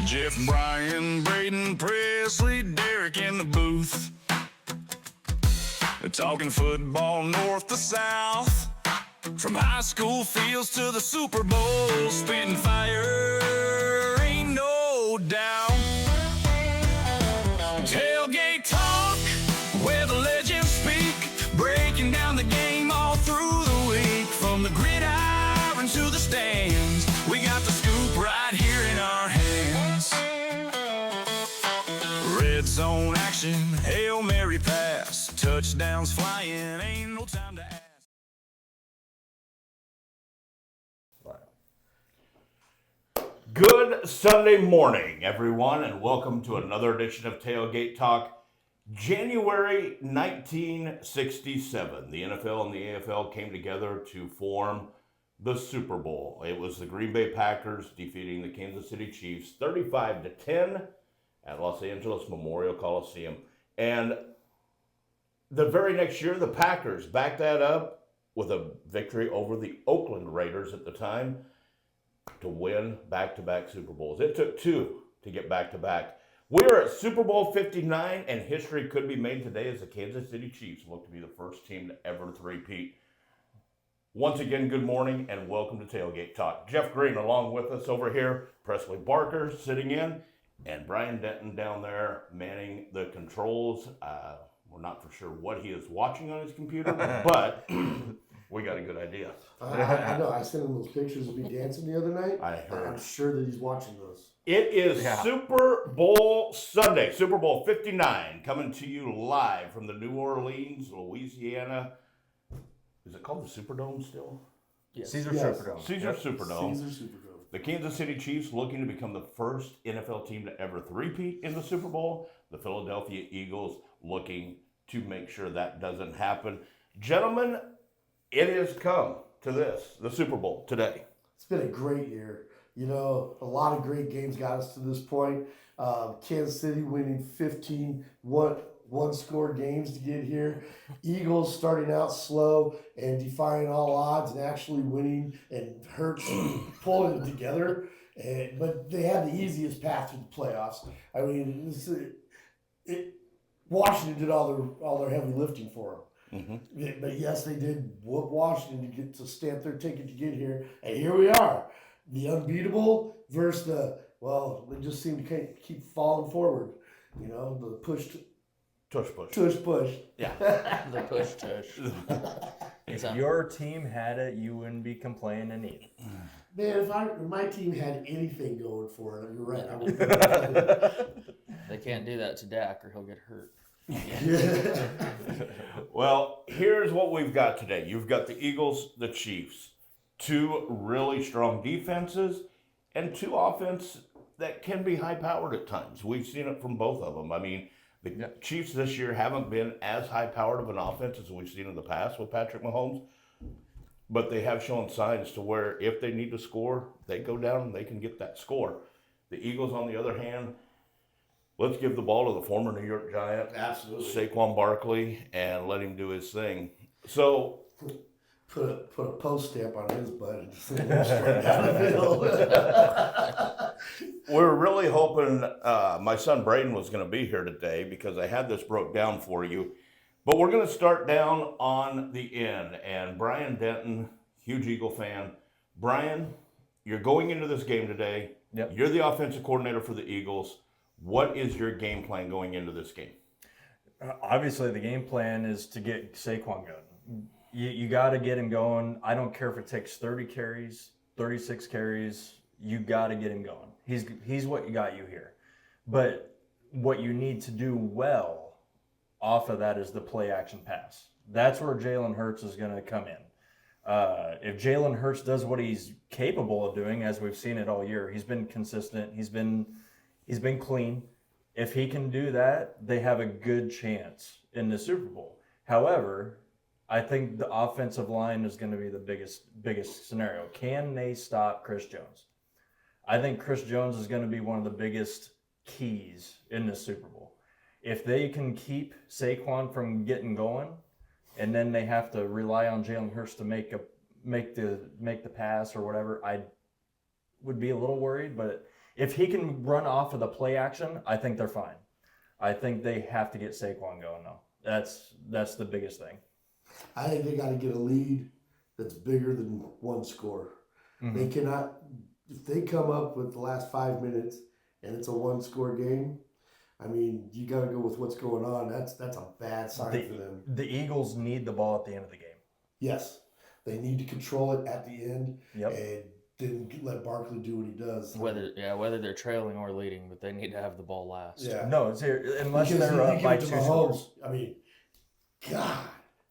Jeff, Brian, Braden, Presley, Derek in the booth. Talking football north to south. From high school fields to the Super Bowl. Spitting fire, ain't no doubt. Tailgate talk, where the legends speak. Breaking down the game all through the week. From the gridiron to the stands, we got the scoop right here in our hands. Red zone action, Hail Mary pass. Touchdowns flying, ain't no time to ask. Good Sunday morning, everyone, and welcome to another edition of Tailgate Talk. January 1967, the NFL and the AFL came together to form the Super Bowl. It was the Green Bay Packers defeating the Kansas City Chiefs 35-10 at Los Angeles Memorial Coliseum. And the very next year, the Packers backed that up with a victory over the Oakland Raiders at the time to win back-to-back Super Bowls. It took two to get back-to-back. We're at Super Bowl 59, and history could be made today as the Kansas City Chiefs look to be the first team to ever three-peat. Once again, good morning, and welcome to Tailgate Talk. Jeff Green along with us over here, Presley Barker sitting in, and Brian Denton down there manning the controls. We're not for sure what he is watching on his computer, but we got a good idea. I know. I sent him those pictures of me dancing the other night. I heard. I'm sure that he's watching those. It is Super Bowl Sunday, Super Bowl 59, coming to you live from the New Orleans, Louisiana. Is it called the Superdome still? Yes. Caesar Yes. Superdome. Caesar Superdome. Caesar Superdome. The Kansas City Chiefs looking to become the first NFL team to ever three-peat in the Super Bowl. The Philadelphia Eagles looking to make sure that doesn't happen. Gentlemen, it has come to this, the Super Bowl today. It's been a great year. You know, a lot of great games got us to this point. Kansas City winning 15 one-score games to get here. Eagles starting out slow and defying all odds and actually winning, and Hurts pulling it together. But they had the easiest path to the playoffs. I mean, Washington did all their heavy lifting for them. Mm-hmm. But yes, they did whoop Washington to get to stamp their ticket to get here, and here we are, the unbeatable versus they just seem to keep falling forward. You know, the push. Tush. Yeah. The push tush. If your team had it, you wouldn't be complaining either. Man, if my team had anything going for it, you're right. I would. They can't do that to Dak or he'll get hurt. Well, here's what we've got today. You've got the Eagles, the Chiefs, two really strong defenses and two offense that can be high-powered at times. We've seen it from both of them. I mean, the Chiefs this year haven't been as high-powered of an offense as we've seen in the past with Patrick Mahomes, but they have shown signs to where if they need to score, they go down and they can get that score. The Eagles, on the other hand, let's give the ball to the former New York Giant, Absolutely. Saquon Barkley, and let him do his thing. So Put a post stamp on his butt and just send him straight down the middle. we're really hoping my son Braden was going to be here today because I had this broke down for you. But we're going to start down on the end. And Brian Denton, huge Eagle fan. Brian, you're going into this game today. Yep. You're the offensive coordinator for the Eagles. What is your game plan going into this game? Obviously, the game plan is to get Saquon going. You got to get him going. I don't care if it takes 30 carries, 36 carries. You got to get him going. He's what got you here. But what you need to do well off of that is the play action pass. That's where Jalen Hurts is going to come in. If Jalen Hurts does what he's capable of doing, as we've seen it all year, he's been consistent. He's been clean. If he can do that, they have a good chance in the Super Bowl. However, I think the offensive line is going to be the biggest scenario. Can they stop Chris Jones? I think Chris Jones is going to be one of the biggest keys in the Super Bowl. If they can keep Saquon from getting going and then they have to rely on Jalen Hurts to make the pass or whatever, I would be a little worried. But if he can run off of the play action, I think they're fine. I think they have to get Saquon going though. That's the biggest thing. I think they got to get a lead that's bigger than one score. They cannot, if they come up with the last 5 minutes and it's a one-score game, I mean, you got to go with what's going on. That's a bad sign for them. The Eagles need the ball at the end of the game. Yes, they need to control it at the end Yep. and then let Barkley do what he does. Whether they're trailing or leading, but they need to have the ball last. Yeah. No, it's here, unless Because they're you up give by it to 2 Mahomes, scores. I mean, God,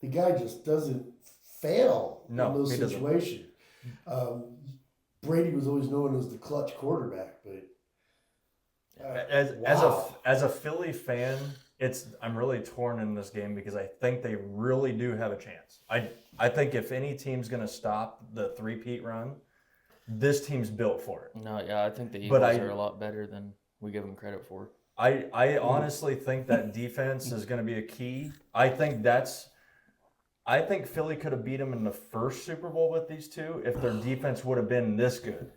the guy just doesn't fail No, in those he doesn't. situations. Brady was always known as the clutch quarterback, but As a Philly fan, I'm really torn in this game because I think they really do have a chance. I think if any team's going to stop the three-peat run, this team's built for it. No, yeah, I think the But Eagles are a lot better than we give them credit for. I honestly think that defense is going to be a key. I think Philly could have beat them in the first Super Bowl with these two if their defense would have been this good.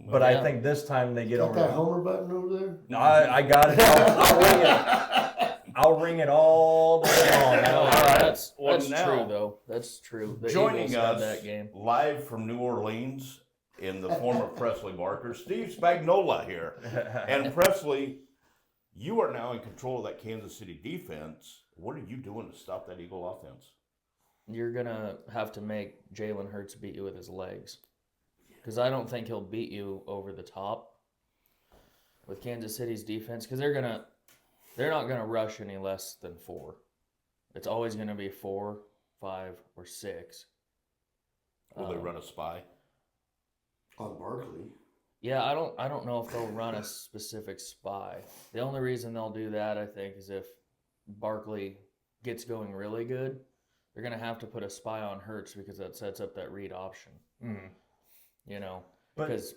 But I Yeah. think this time they get got over that it. Homer button over there. No, I got it. I'll ring it. I'll ring it all day long. That's Well, true now, though. That's true. The Joining Eagles had us that game. live from New Orleans in the form of Presley Barker, Steve Spagnola here. And Presley, you are now in control of that Kansas City defense. What are you doing to stop that Eagle offense? You're gonna have to make Jalen Hurts beat you with his legs, because I don't think he'll beat you over the top with Kansas City's defense. Because they're not gonna rush any less than 4. It's always gonna be 4, 5, or 6. Will they run a spy? On Barkley. Yeah, I don't know if they'll run a specific spy. The only reason they'll do that, I think, is if Barkley gets going really good, they're gonna have to put a spy on Hurts because that sets up that read option. You know, But- because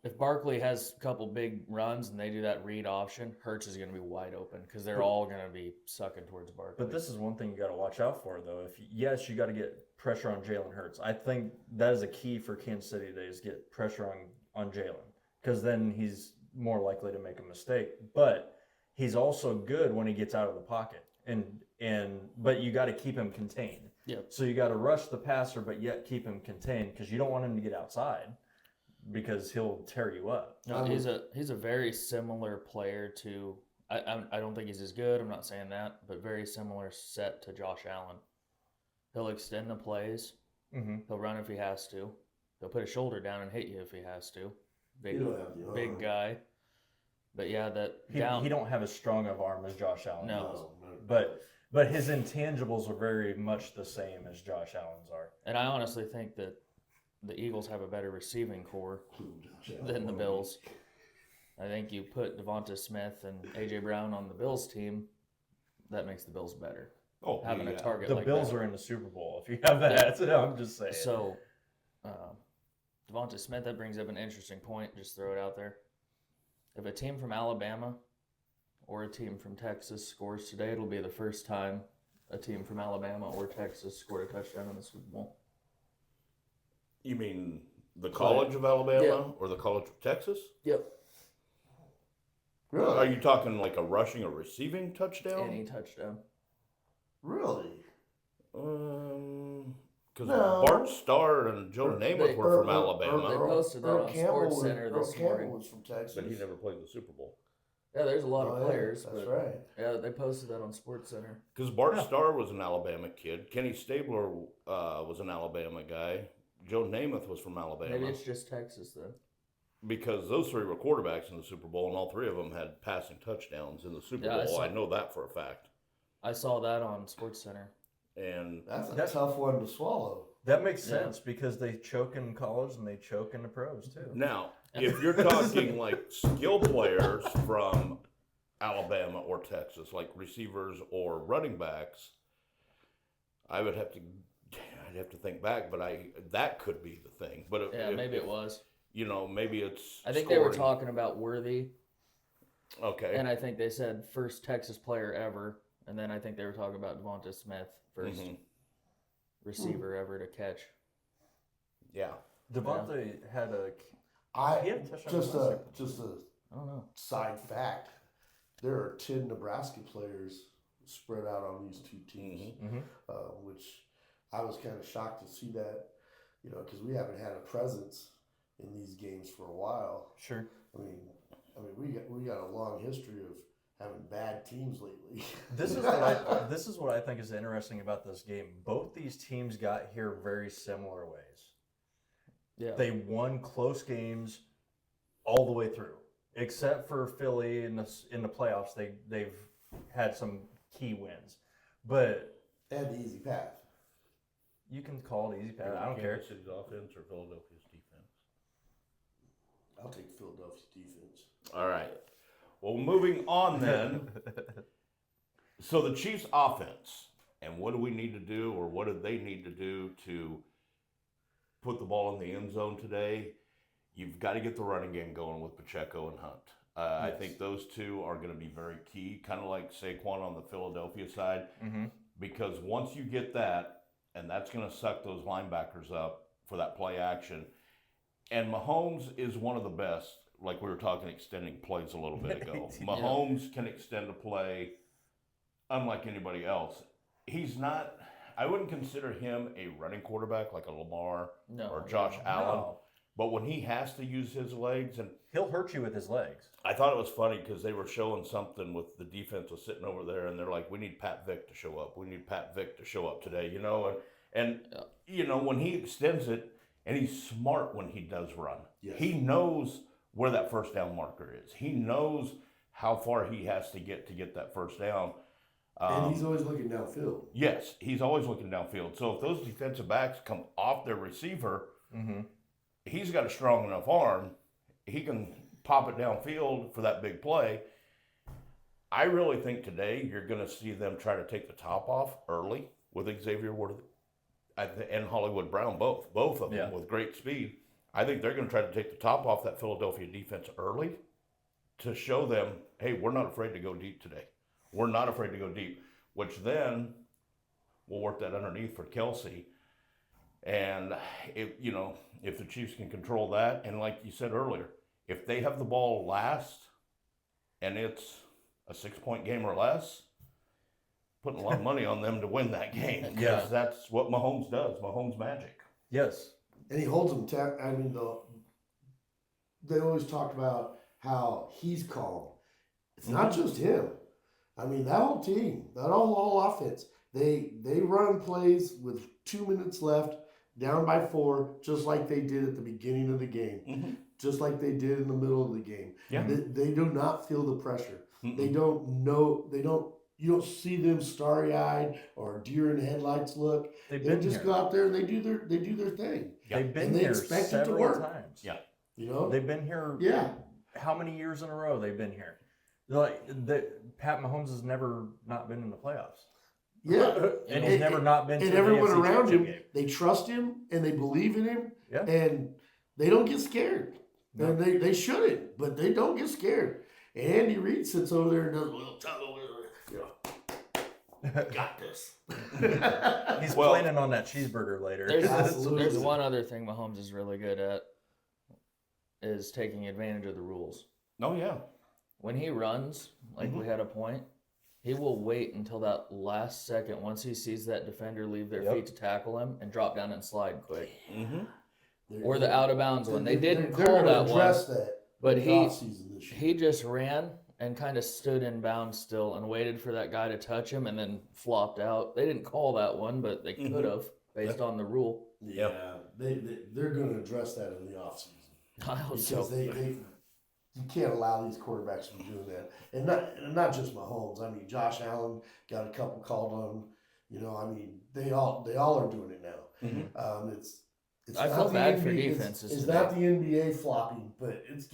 if Barkley has a couple big runs and they do that read option, Hurts is gonna be wide open because they're all gonna be sucking towards Barkley. But this is one thing you got to watch out for, though. Yes, you got to get pressure on Jalen Hurts. I think that is a key for Kansas City today is get pressure on Jalen, because then he's more likely to make a mistake. But he's also good when he gets out of the pocket, but you got to keep him contained. Yep. So you got to rush the passer, but yet keep him contained because you don't want him to get outside because he'll tear you up. No, he's a very similar player to. I don't think he's as good. I'm not saying that, but very similar set to Josh Allen. He'll extend the plays. Mm-hmm. He'll run if he has to. He'll put his shoulder down and hit you if he has to. Big, You don't have the big arm. guy. But yeah, He don't have as strong of arm as Josh Allen does. No. But his intangibles are very much the same as Josh Allen's are. And I honestly think that the Eagles have a better receiving core than the Bills. I think you put Devonta Smith and A.J. Brown on the Bills team, that makes the Bills better. Oh, Having a target The like Bills that. are in the Super Bowl. If you have that, I'm just saying. So, Devonta Smith, that brings up an interesting point. Just throw it out there. If a team from Alabama or a team from Texas scores today, it'll be the first time a team from Alabama or Texas scored a touchdown in the Super Bowl. You mean the College of Alabama or the College of Texas? Yep. Are you talking like a rushing or receiving touchdown? Any touchdown. Really? Because No. Bart Starr and Joe Namath were from Alabama, They posted that on Sports Center Earl this Campbell morning. was from Texas. but he never played the Super Bowl. Yeah, there's a lot Oh, of yeah, players. That's but right. Yeah, they posted that on Sports Center. Because Bart Starr was an Alabama kid. Kenny Stabler was an Alabama guy. Joe Namath was from Alabama. Maybe it's just Texas then. Because those three were quarterbacks in the Super Bowl, and all three of them had passing touchdowns in the Super Yeah, I Bowl. saw- I know that for a fact. I saw that on Sports Center. And That's a That- tough one to swallow. that makes Yeah. sense because they choke in college and they choke in the pros too. now, if you're talking like skill players from Alabama or Texas, like receivers or running backs, I'd have to think back, but that could be the thing. But Yeah, maybe it was. You know, maybe it's. I think they were scoring. talking about Worthy, Okay. and I think they said first Texas player ever, and then I think they were talking about Devonta Smith 1st. Mhm. receiver ever to catch. Yeah. Devontae had a. I He had a touchdown just last a year. just a I don't know. side fact. There are 10 Nebraska players spread out on these two teams, Mhm. which I was kind of shocked to see that, because we haven't had a presence in these games for a while. Sure. I mean, we got a long history of having bad teams lately. This is what I think is interesting about this game. Both these teams got here very similar ways. Yeah. They won close games all the way through, except for Philly in the playoffs. They've had some key wins, but And the easy path. you can call it easy pass. I don't care. Kansas City's offense or Philadelphia's defense? I'll take Philadelphia's defense. All right. Well, moving on then. So the Chiefs' offense, and what do we need to do, or what do they need to do to put the ball in the end zone today? You've got to get the running game going with Pacheco and Hunt. I Yes. think those two are going to be very key, kind of like Saquon on the Philadelphia side, Mm-hmm. because once you get that, and that's going to suck those linebackers up for that play action. And Mahomes is one of the best, like we were talking extending plays a little bit ago. Yeah. Mahomes can extend a play unlike anybody else. He's not, I wouldn't consider him a running quarterback like a Lamar No. or Josh Allen. No. But when he has to use his legs, and He'll hurt you with his legs. I thought it was funny because they were showing something with the defense was sitting over there, and they're like, "We need Pat Vick to show up. We need Pat Vick to show up today." And when he extends it, and he's smart when he does run. Yes. He knows where that first down marker is. He knows how far he has to get that first down. And he's always looking downfield. Yes, he's always looking downfield. So if those defensive backs come off their receiver, Mm-hmm. he's got a strong enough arm. He can pop it downfield for that big play. I really think today you're going to see them try to take the top off early with Xavier Ward and Hollywood Brown, both of them Yeah. with great speed. I think they're going to try to take the top off that Philadelphia defense early to show them, hey, we're not afraid to go deep today. We're not afraid to go deep, which then we'll work that underneath for Kelsey. And if the Chiefs can control that, and like you said earlier, if they have the ball last and it's a 6-point game or less, putting a lot of money on them to win that game. Because Yeah. that's what Mahomes does. Mahomes magic. Yes. And he holds them. They always talk about how he's calm. It's not just him. I mean, that whole team, that whole offense, they run plays with 2 minutes left, down by 4, just like they did at the beginning of the game, Mm-hmm. just like they did in the middle of the game. Yeah. They do not feel the pressure. Mm-mm. They don't know. You don't see them starry-eyed or deer in headlights look. They've They been just here. go out there and they do their thing. They've been And they here expect it to several work. times. Yeah. You know. They've been here. Yeah. How many years in a row they've been here? Pat Mahomes has never not been in the playoffs, Yeah. and he's never not been. And to everyone the AFC around him, Championship they trust him and they believe in him. Yeah. And they don't get scared. No. And they shouldn't, but they don't get scared. And Andy Reid sits over there and does, got this. game. He's Well- planning on that cheeseburger later. Absolutely. There's one other thing Mahomes is really good at is taking advantage of the rules. Oh, yeah. When he runs, like we had a point, he will wait until that last second once he sees that defender leave their Yep. feet to tackle him and drop down and slide quick. Mm-hmm. Or the out of bounds one. They didn't They're call gonna that one, address that but in the he offseason this year. he just ran and kind of stood in bounds still and waited for that guy to touch him and then flopped out. They didn't call that one, but they could have based on the rule. Yeah, they're going to address that in the offseason. I hope Because so. you can't allow these quarterbacks from doing that, and not just Mahomes. I mean, Josh Allen got a couple called on. I mean, they all are doing it now. It's I not feel the bad for NBA defenses It's today. not the NBA flopping, but it's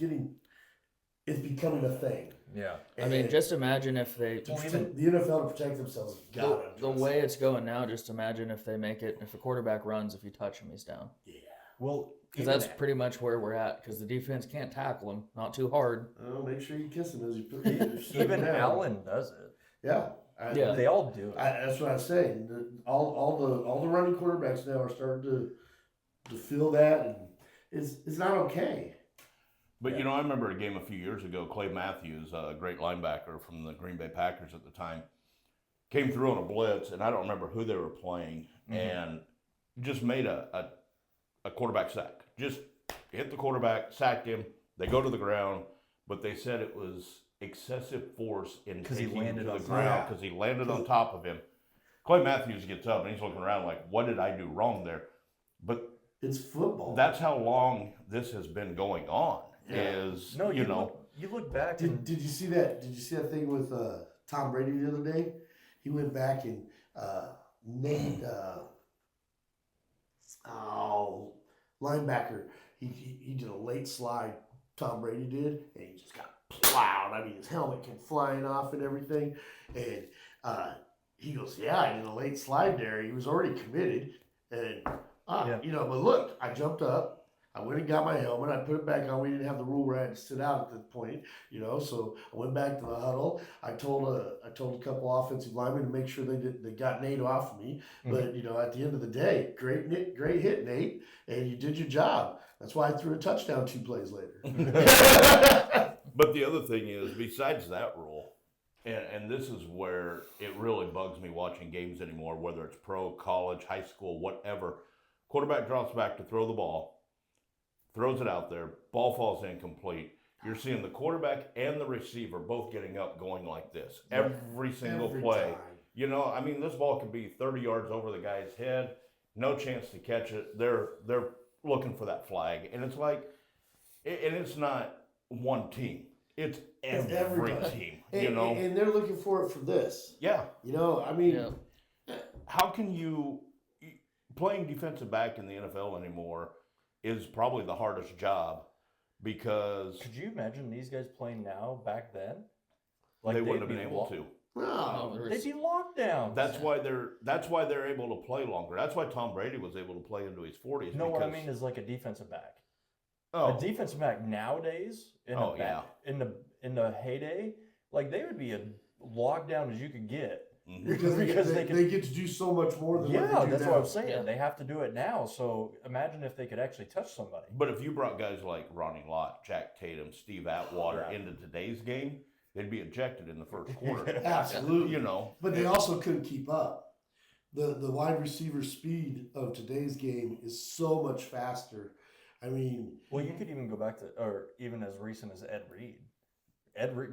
becoming a thing. Yeah. I mean, And just imagine if they to protect- the NFL to protect themselves. has gotta the address way it. it's going now. Just imagine if they make it. If a quarterback runs, if you touch him, he's down. Well, Because that's pretty much where we're at. Because the defense can't tackle him, not too hard. Oh, make sure you kiss him as you put. even Allen does it. Yeah. Yeah. They all do it. That's what I was saying. All the running quarterbacks now are starting to feel that, and it's not okay. But you know, I remember a game a few years ago. Clay Matthews, a great linebacker from the Green Bay Packers at the time, came through on a blitz, and I don't remember who they were playing, and just made a quarterback sack. Just hit the quarterback, sacked him. They go to the ground, but they said it was excessive force in 'Cause he taking him landed to the on top. ground because he landed on top of him. Clay Matthews gets up and he's looking around like, "What did I do wrong there?" But It's football. that's how long this has been going on. Is No, you know. you look back and Did you see that? Did you see that thing with Tom Brady the other day? He went back and Nate, linebacker. He did a late slide. Tom Brady did, and he just got plowed. I mean, his helmet came flying off and everything. And he goes, "Yeah, I did a late slide there. He was already committed." And you know, but look, I jumped up. I went and got my helmet. I put it back on. We didn't have the rule where I had to sit out at that point, you know. So I went back to the huddle. I told a couple offensive linemen to make sure they got Nate off me. But you know, at the end of the day, great hit, Nate, and you did your job. That's why I threw a touchdown 2 plays later. But the other thing is, besides that rule, and this is where it really bugs me watching games anymore, whether it's pro, college, high school, whatever. Quarterback drops back to throw the ball, throws it out there, ball falls incomplete. You're seeing the quarterback and the receiver both getting up going like this every single Every play. time. You know, I mean, this ball could be 30 yards over the guy's head, no chance to catch it. They're looking for that flag, and it's like, and it's not one team. It's every everybody. team. And, You know, and they're looking for it for this. yeah. You know, I mean, Yeah. How can you playing defensive back in the NFL anymore is probably the hardest job because could you imagine these guys playing now back then? they wouldn't have they'd been be able lo- to. no. They'd be locked down. That's why they're able to play longer. That's why Tom Brady was able to play into his 40s. No, what I because- mean is like a defensive back. oh, A defensive back nowadays in the heyday, like they would be as locked down as you could get. mhm. Because Because they get to do so much more than what Yeah, they do that's now. what I'm saying. Yeah. They have to do it now. So imagine if they could actually touch somebody. But if you brought guys like Ronnie Lott, Jack Tatum, Steve Atwater Right. into today's game, they'd be ejected in the first quarter. Absolutely. You know, But they also couldn't keep up. The wide receiver speed of today's game is so much faster. I mean, Well, you could even go back to, or even as recent as Ed Reed.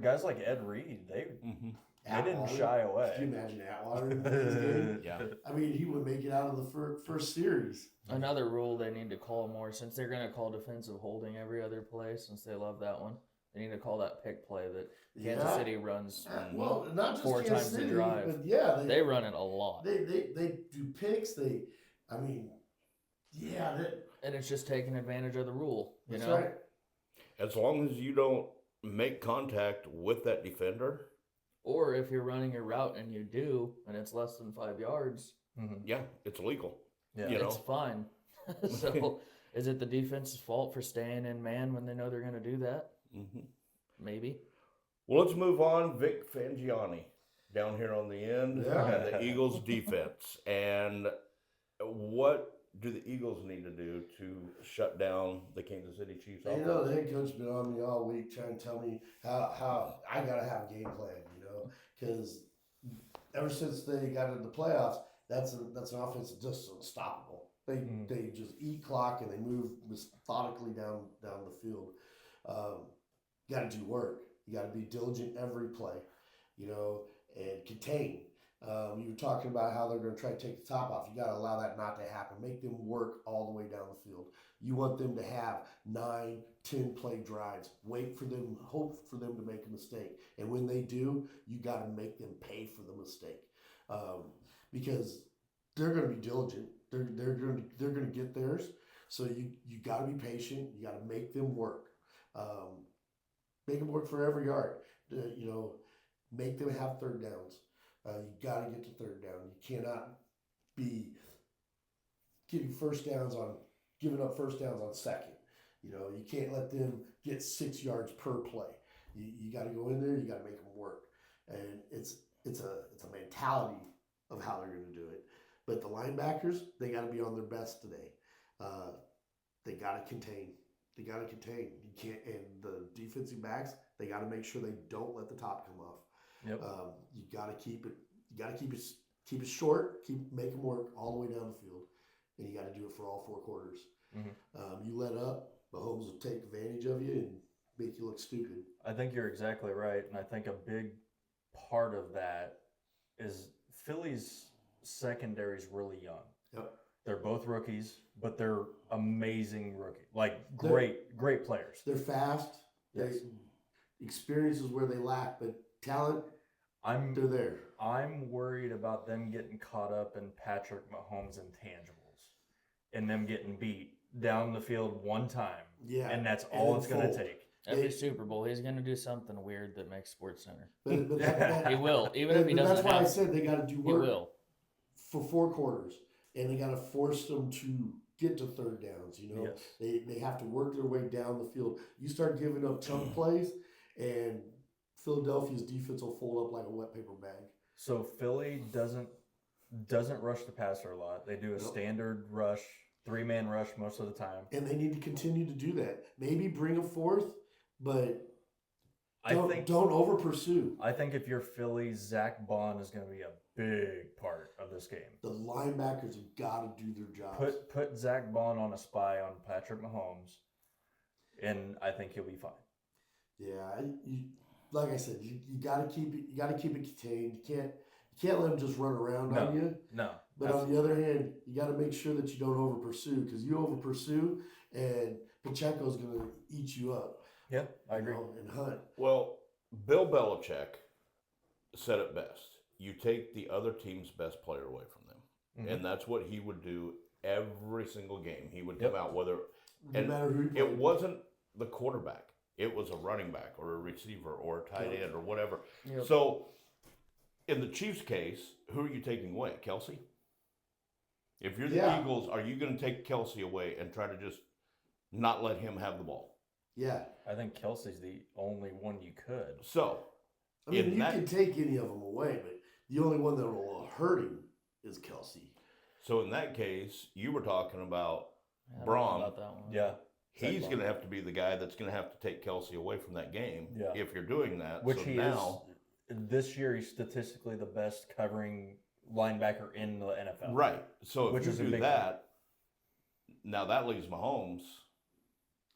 Guys like Ed Reed, they didn't Atwater. shy away. Can you imagine Atwater in today's game? yeah. I mean, he would make it out of the first series. Another rule they need to call more, since they're going to call defensive holding every other play, since they love that one. They need to call that pick play that Kansas Yeah. City runs. Well, not just 4 Kansas times the City, drive. but yeah, They run it a lot. they do picks. I mean, yeah, And it's just taking advantage of the rule. You that's know? right. As long as you don't make contact with that defender, Or if you're running a route and you do, and it's less than 5 yards, yeah, it's legal. Yeah. You know? it's fine. So is it the defense's fault for staying in man when they know they're going to do that? hmm Maybe. Well, let's move on. Vic Fangiani down here on the end, Yeah. and the Eagles defense. And what do the Eagles need to do to shut down the Kansas City Chiefs? You know, the head coach has been on me all week trying to tell me how I gotta have a game plan. You know, because ever since they got into the playoffs, that's an offense that's just unstoppable. They just eat clock and they move methodically down the field. Got to do work. You got to be diligent every play. You know, and contain. You were talking about how they're going to try to take the top off. You got to allow that not to happen. Make them work all the way down the field. You want them to have 9, 10 play drives. Wait for them, hope for them to make a mistake. And when they do, you got to make them pay for the mistake, because they're going to be diligent. They're going to get theirs. So you got to be patient. You got to make them work. Make them work for every yard. You know, make them have third downs. You got to get to third down. You cannot be giving up first downs on second. You know, you can't let them get 6 yards per play. You got to go in there. You got to make them work, and it's a mentality of how they're going to do it. But the linebackers, they got to be on their best today. They got to contain. They got to contain. You can't, and the defensive backs, they got to make sure they don't let the top come off. Yep. You got to keep it. You got to keep it short. Make them work all the way down the field, and you got to do it for all 4 quarters. Mm-hmm. You let up, Mahomes will take advantage of you and make you look stupid. I think you're exactly right, and I think a big part of that is Philly's secondary is really young. Yep. They're both rookies, but they're amazing rookies. Like great players. They're fast. Yes. Experience is where they lack, but talent, they're there. I'm worried about them getting caught up in Patrick Mahomes' intangibles and them getting beat down the field one time. Yeah. And that's And all then it's going to fold. take. Every Super Bowl, he's going to do something weird that makes Sports Center. But He will, even if he that's doesn't why I have. said they got to do He work will. for 4 quarters, and they got to force them to get to third downs. You know, Yes. they have to work their way down the field. You start giving up chunk plays, and Philadelphia's defense will fold up like a wet paper bag. So Philly doesn't rush the passer a lot. They do a Nope. standard rush, 3-man rush most of the time. And they need to continue to do that. Maybe bring a fourth, but don't over pursue. I think if you're Philly, Zach Bond is going to be a big part of this game. The linebackers have got to do their jobs. Put Zach Bond on a spy on Patrick Mahomes, and I think he'll be fine. Yeah, like I said, you got to keep it. You got to keep it contained. You can't let them just run around on you. No. But on the other hand, you got to make sure that you don't over pursue, because you over pursue, and Pacheco's going to eat you up. Yeah, I agree. And hunt. Well, Bill Belichick said it best. You take the other team's best player away from them. Mhm. And that's what he would do every single game. He would Yep. come out, whether No and matter who. it wasn't the quarterback, it was a running back or a receiver or a tight end or whatever. Yep. So, in the Chiefs' case, who are you taking away? Kelsey? If you're the Yeah. Eagles, are you going to take Kelsey away and try to just not let him have the ball? Yeah, I think Kelsey's the only one you could. So, I mean, In you that- can take any of them away, but the only one that will hurt him is Kelsey. so in that case, you were talking about I don't know Braun. about that one. Yeah. he's Zach going to have to be the guy that's going to have to take Kelsey away from that game Yeah. if you're doing that. Which so he now, is. This year, he's statistically the best covering linebacker in the NFL. right. So if Which you is a do big that, now that leaves Mahomes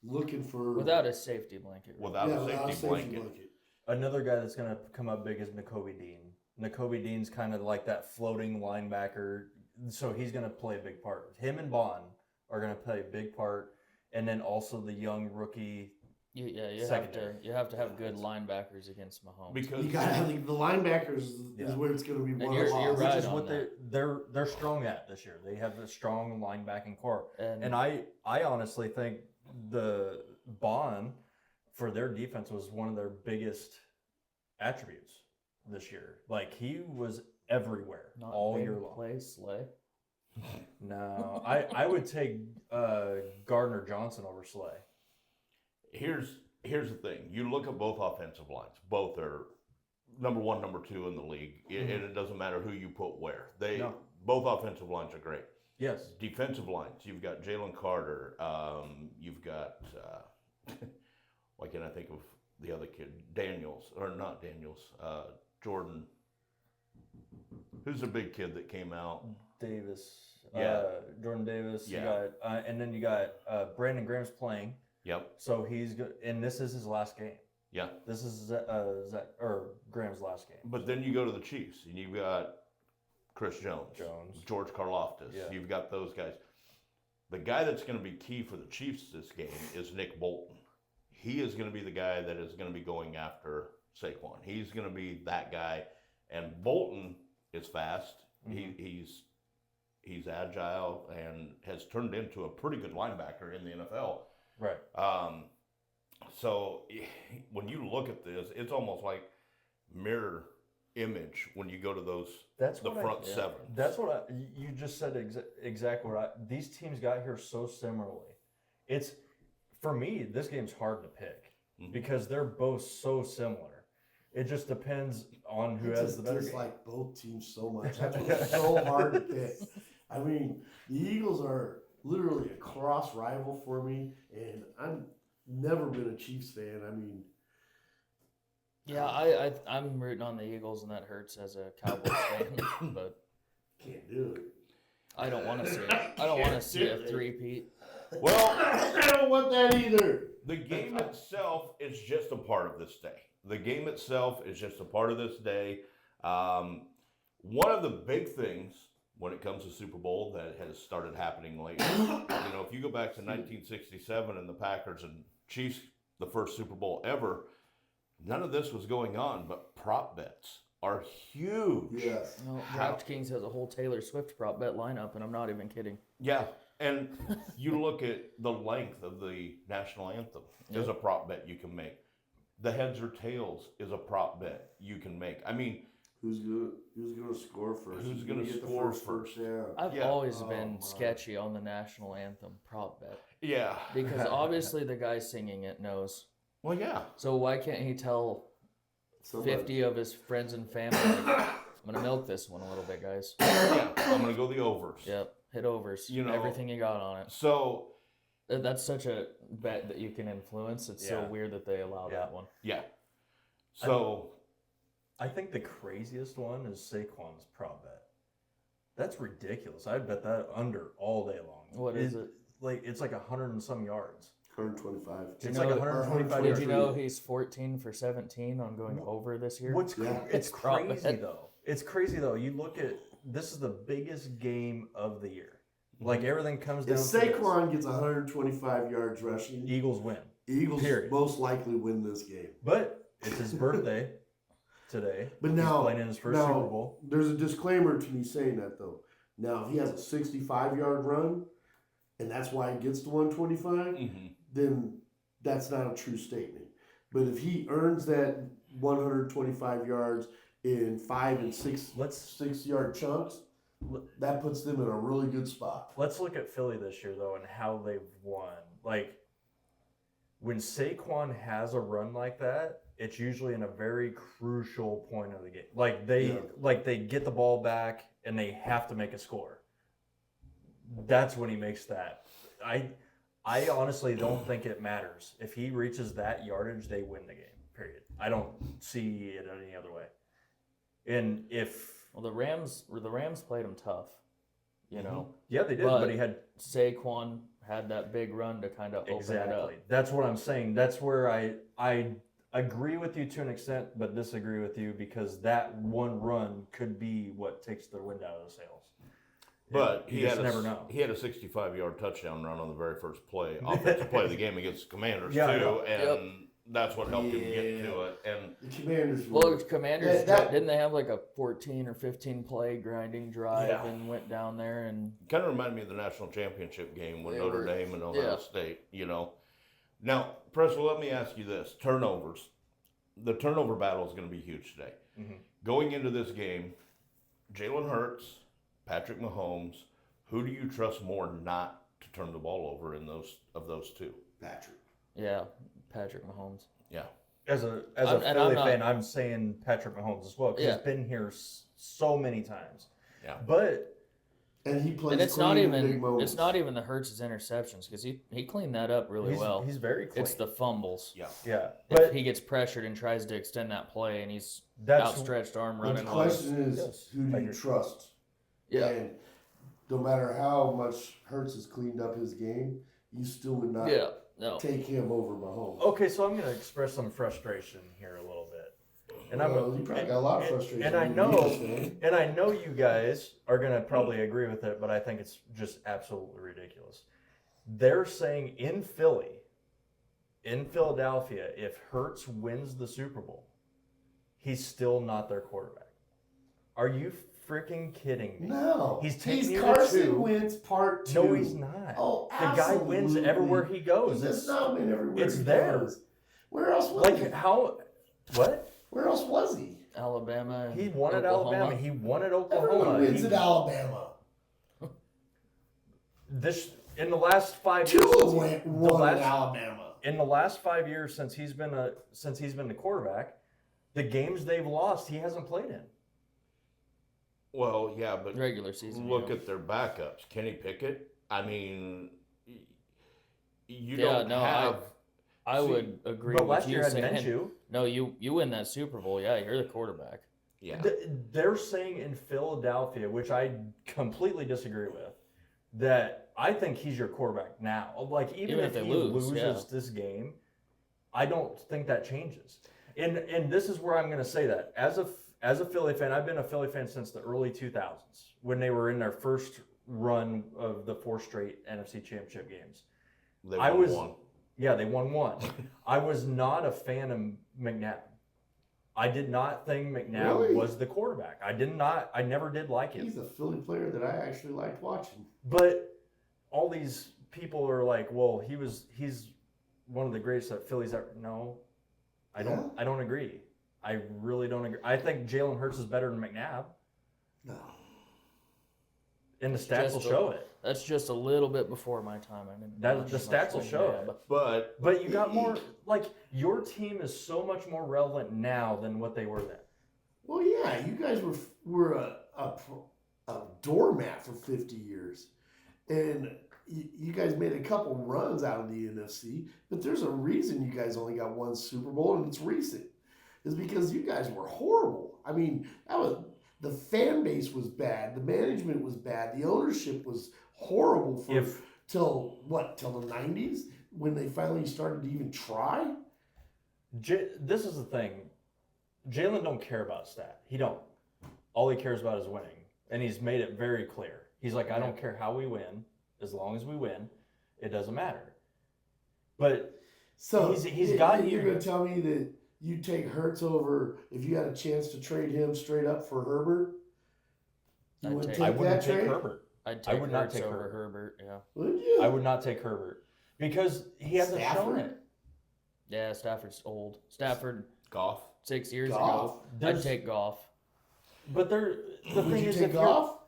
Looking for Without a safety blanket. right? without a without safety blanket. Another guy that's going to come up big is Nakobe Dean. Nakobe Dean's kind of like that floating linebacker, so he's going to play a big part. Him and Bond are going to play a big part, and then also the young rookie. You Secondary. have to have good linebackers against Mahomes. Because You got to have the linebackers is Yeah. where it's going to be And one you're of right Which is on what that. they're strong at this year. They have a strong linebacking core. and And I honestly think the Bond for their defense was one of their biggest attributes this year. Like he was everywhere not all big year long. play Slay. No, I would take Gardner Johnson over Slay. here's the thing. You look at both offensive lines. Both are number 1, number 2 in the league, and it doesn't matter who you put where. No. Both offensive lines are great. Yes. Defensive lines, you've got Jalen Carter. You've got why can't I think of the other kid? Daniels, or not Daniels? Jordan. Who's the big kid that came out? Davis. Yeah. Jordan Davis. Yeah. You got, and then you got Brandon Graham's playing, Yep. so he's good. And this is his last game. Yeah. This is Graham's last game. But then you go to the Chiefs, and you've got Chris Jones, Jones. George Karlaftis. Yeah. You've got those guys. The guy that's going to be key for the Chiefs this game is Nick Bolton. He is going to be the guy that is going to be going after Saquon. He's going to be that guy. And Bolton is fast. Mhm. He's agile and has turned into a pretty good linebacker in the NFL. Right. So when you look at this, it's almost like mirror image when you go to those That's the what front I, seven. That's what you just said. Exactly what these teams got here so similarly. It's for me. This game's hard to pick Mhm. because they're both so similar. It just depends on who I has just the better game. dislike both teams so much. That's why it's so hard to pick. I mean, the Eagles are literally a cross rival for me, and I've never been a Chiefs fan. I mean, Yeah, I'm rooting on the Eagles, and that hurts as a Cowboys fan. But can't do it. I don't want to see it. I don't want to see a three-peat. Well, I don't want that either. the game itself is just a part of this day. The game itself is just a part of this day. One of the big things when it comes to Super Bowl that has started happening lately, if you go back to 1967 and the Packers and Chiefs, the first Super Bowl ever, none of this was going on, but prop bets are huge. Yes. Well, DraftKings has a whole Taylor Swift prop bet lineup, and I'm not even kidding. Yeah, and you look at the length of the national anthem is a prop bet you can make. The heads or tails is a prop bet you can make. I mean, Who's gonna score first? Who's gonna get the score first down? I've Yeah. always Oh, been my. sketchy on the national anthem prop bet yeah. because obviously the guy singing it knows. Well, yeah. So why can't he tell Somebody- 50 of his friends and family, like, I'm gonna milk this one a little bit, guys? Yeah, I'm going to go the overs. Yep, hit overs. You know- Everything you got on it. So, That's such a bet that you can influence. It's so Yeah. weird that they allow Yeah. that one. yeah. So, I think the craziest one is Saquon's prop bet. That's ridiculous. I'd bet that under all day long. What is it? Like it's like 100 and some yards. 125. It's you like know- 125 Did yards. you know he's 14 for 17 on going over this year? What's Yeah. it's Prop crazy bet. though. It's crazy though. You look at this is the biggest game of the year. Like everything comes down If to this. Saquon gets 125 yards rushing, Eagles win. Eagles Period. most likely win this game. But it's his birthday today. But He's now, playing in his first now Super Bowl. there's a disclaimer to me saying that though. Now, if he has a 65-yard run, and that's why he gets to 125, mhm. then that's not a true statement. But if he earns that 125 yards in 5 and 6 Let's 6-yard chunks, that puts them in a really good spot. Let's look at Philly this year, though, and how they've won. Like, when Saquon has a run like that, it's usually in a very crucial point of the game. Like they get the ball back and they have to make a score. That's when he makes that. I honestly don't think it matters. If he reaches that yardage, they win the game. Period. I don't see it any other way. And if Well, the Rams played him tough, you know. yeah, they did, But- but he had Saquon had that big run to kind of open it up. exactly. That's what I'm saying. That's where I agree with you to an extent, but disagree with you because that one run could be what takes the wind out of the sails. But you he just had never know. He had a 65-yard touchdown run on the very first play, offensive play of the game against the Commanders Yeah, I too, know. and that's what helped him get Yeah. to it. And The Commanders. Well, Commanders that- didn't they have like a 14 or 15 play grinding drive Yeah. and went down there and kind of reminded me of the national championship game with They Notre were- Dame and Ohio yeah. State. Now, Press, let me ask you this: turnovers. The turnover battle is going to be huge today. Mhm. Going into this game, Jalen Hurts, Patrick Mahomes. Who do you trust more not to turn the ball over in those two? Patrick. yeah, Patrick Mahomes. Yeah. As a I'm Philly not- fan, I'm saying Patrick Mahomes as well because Yeah. he's been here so many times. Yeah. But And he plays And it's not clean in big even moments. the Hurts' interceptions because he cleaned that up really he's, well. he's very clean. It's the fumbles. Yeah. yeah. If But he gets pressured and tries to extend that play and he's that's outstretched arm But running the away. question is, Yes, who I do you agree. trust? Yeah. And no matter how much Hurts has cleaned up his game, you still would not Yeah. No. take him over Mahomes. okay. So I'm going to express some frustration here a little bit, and Well, you probably got a lot of frustration. And I being know, Eagles fan. and I know you guys are going to probably agree with it, but I think it's just absolutely ridiculous. They're saying in Philadelphia, if Hurts wins the Super Bowl, he's still not their quarterback. Are you freaking kidding me? No, He's taking you to Carson two. Wentz part 2. No, he's not. Oh, the guy wins absolutely. everywhere he goes. He does It's not win everywhere. it's he there. goes. Where else was like he? how? What? Where else was he? Alabama. And He won at Oklahoma. Alabama. He won at Everyone Oklahoma. wins He- at Alabama. This in the last 5 years. Tua since he- won at last- Alabama. in the last 5 years since he's been the quarterback, The games they've lost, he hasn't played in. Well, yeah, but Regular season. look you know. at their backups. Kenny Pickett. I mean, you Yeah, don't no, have. I See, would agree But with last you year had saying, Minshew. no, you win that Super Bowl. Yeah, you're the quarterback. Yeah. They're saying in Philadelphia, which I completely disagree with, that I think he's your quarterback now. Like even if they he lose, loses this game, I don't think that changes. And this is where I'm going to say that as a Philly fan, I've been a Philly fan since the early 2000s when they were in their first run of the 4 straight NFC Championship games. They I won was- one. Yeah, they won one. I was not a fan of McNabb. I did not think McNabb Really? was the quarterback. I never did like him. He's a Philly player that I actually liked watching. But all these people are like, well, he's one of the greatest that Philly's ever. No, I don't. Yeah? I don't agree. I really don't agree. I think Jalen Hurts is better than McNabb, No. and the stats will Just show it. That's just a little bit before my time. I didn't. That watch the as much stats will like show that, it. But But you got more. Like your team is so much more relevant now than what they were then. Well, yeah, you guys were a doormat for 50 years, and you guys made a couple runs out of the NFC. But there's a reason you guys only got one Super Bowl, and it's recent. Is because you guys were horrible. I mean, the fan base was bad, the management was bad, the ownership was horrible till the 90s when they finally started to even try. This is the thing. Jalen don't care about stat. He don't. All he cares about is winning, and he's made it very clear. He's like, I don't care how we win, as long as we win, it doesn't matter. But So He's got you're you. going to tell me that you take Hurts over if you had a chance to trade him straight up for Herbert? You I'd would take- take I wouldn't that take trade? Herbert. I'd take would not Hurts take over Herbert. Herbert. Yeah. Would you? I would not take Herbert because he hasn't shown Stafford? it. Yeah, Stafford's old. Stafford Goff. 6 years Goff? ago. There's- I'd take Goff. But the Would thing you is, take if you're, off?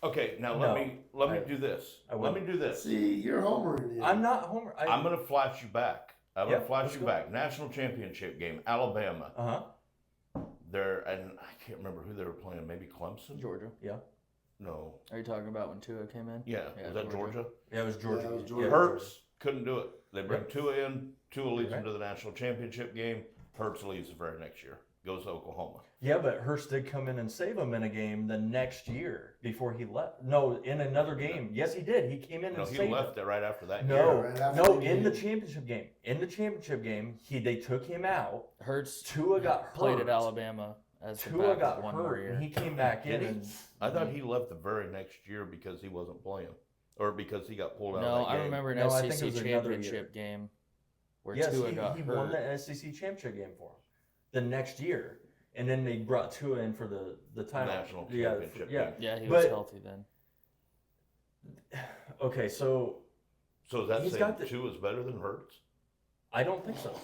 Okay, now No, let me do this. I Let me wouldn't. do this. See, you're homering him. I'm not Homer. I'm gonna flash you back. I'm Yeah, gonna flash let's you go. back. National championship game, Alabama. There, and I can't remember who they were playing. Maybe Clemson. Georgia. No. Are you talking about when Tua came in? Yeah. Was that Georgia? Yeah, it was Georgia. Yeah, it was Georgia. Hurts couldn't do it. They bring Yep. Tua in. Tua leads Right. them to the national championship game. Hurts leaves the very next year. Goes to Oklahoma. Yeah, but Hurst did come in and save him in a game the next year before he left. No, in another game. Yes, he did. He came in No, and he saved left him. it right after that No, year. right after no, the in the game. championship game. In the championship game, they took him out. Hurts Tua got played hurt. at Alabama as the Tua backup got one more hurt, year. and he came back in. Did he? And I thought he left the very next year because he wasn't playing, or because he got pulled out No, of that I game. remember an No, I think it SEC was another championship game where yes, Tua he got won hurt. the SEC championship game for him the next year, and then they brought Tua in for the title. National Yeah, championship yeah. game. Yeah, he was But- healthy then. Okay, so So is that He's saying got the- Tua is better than Hurts? I don't think so.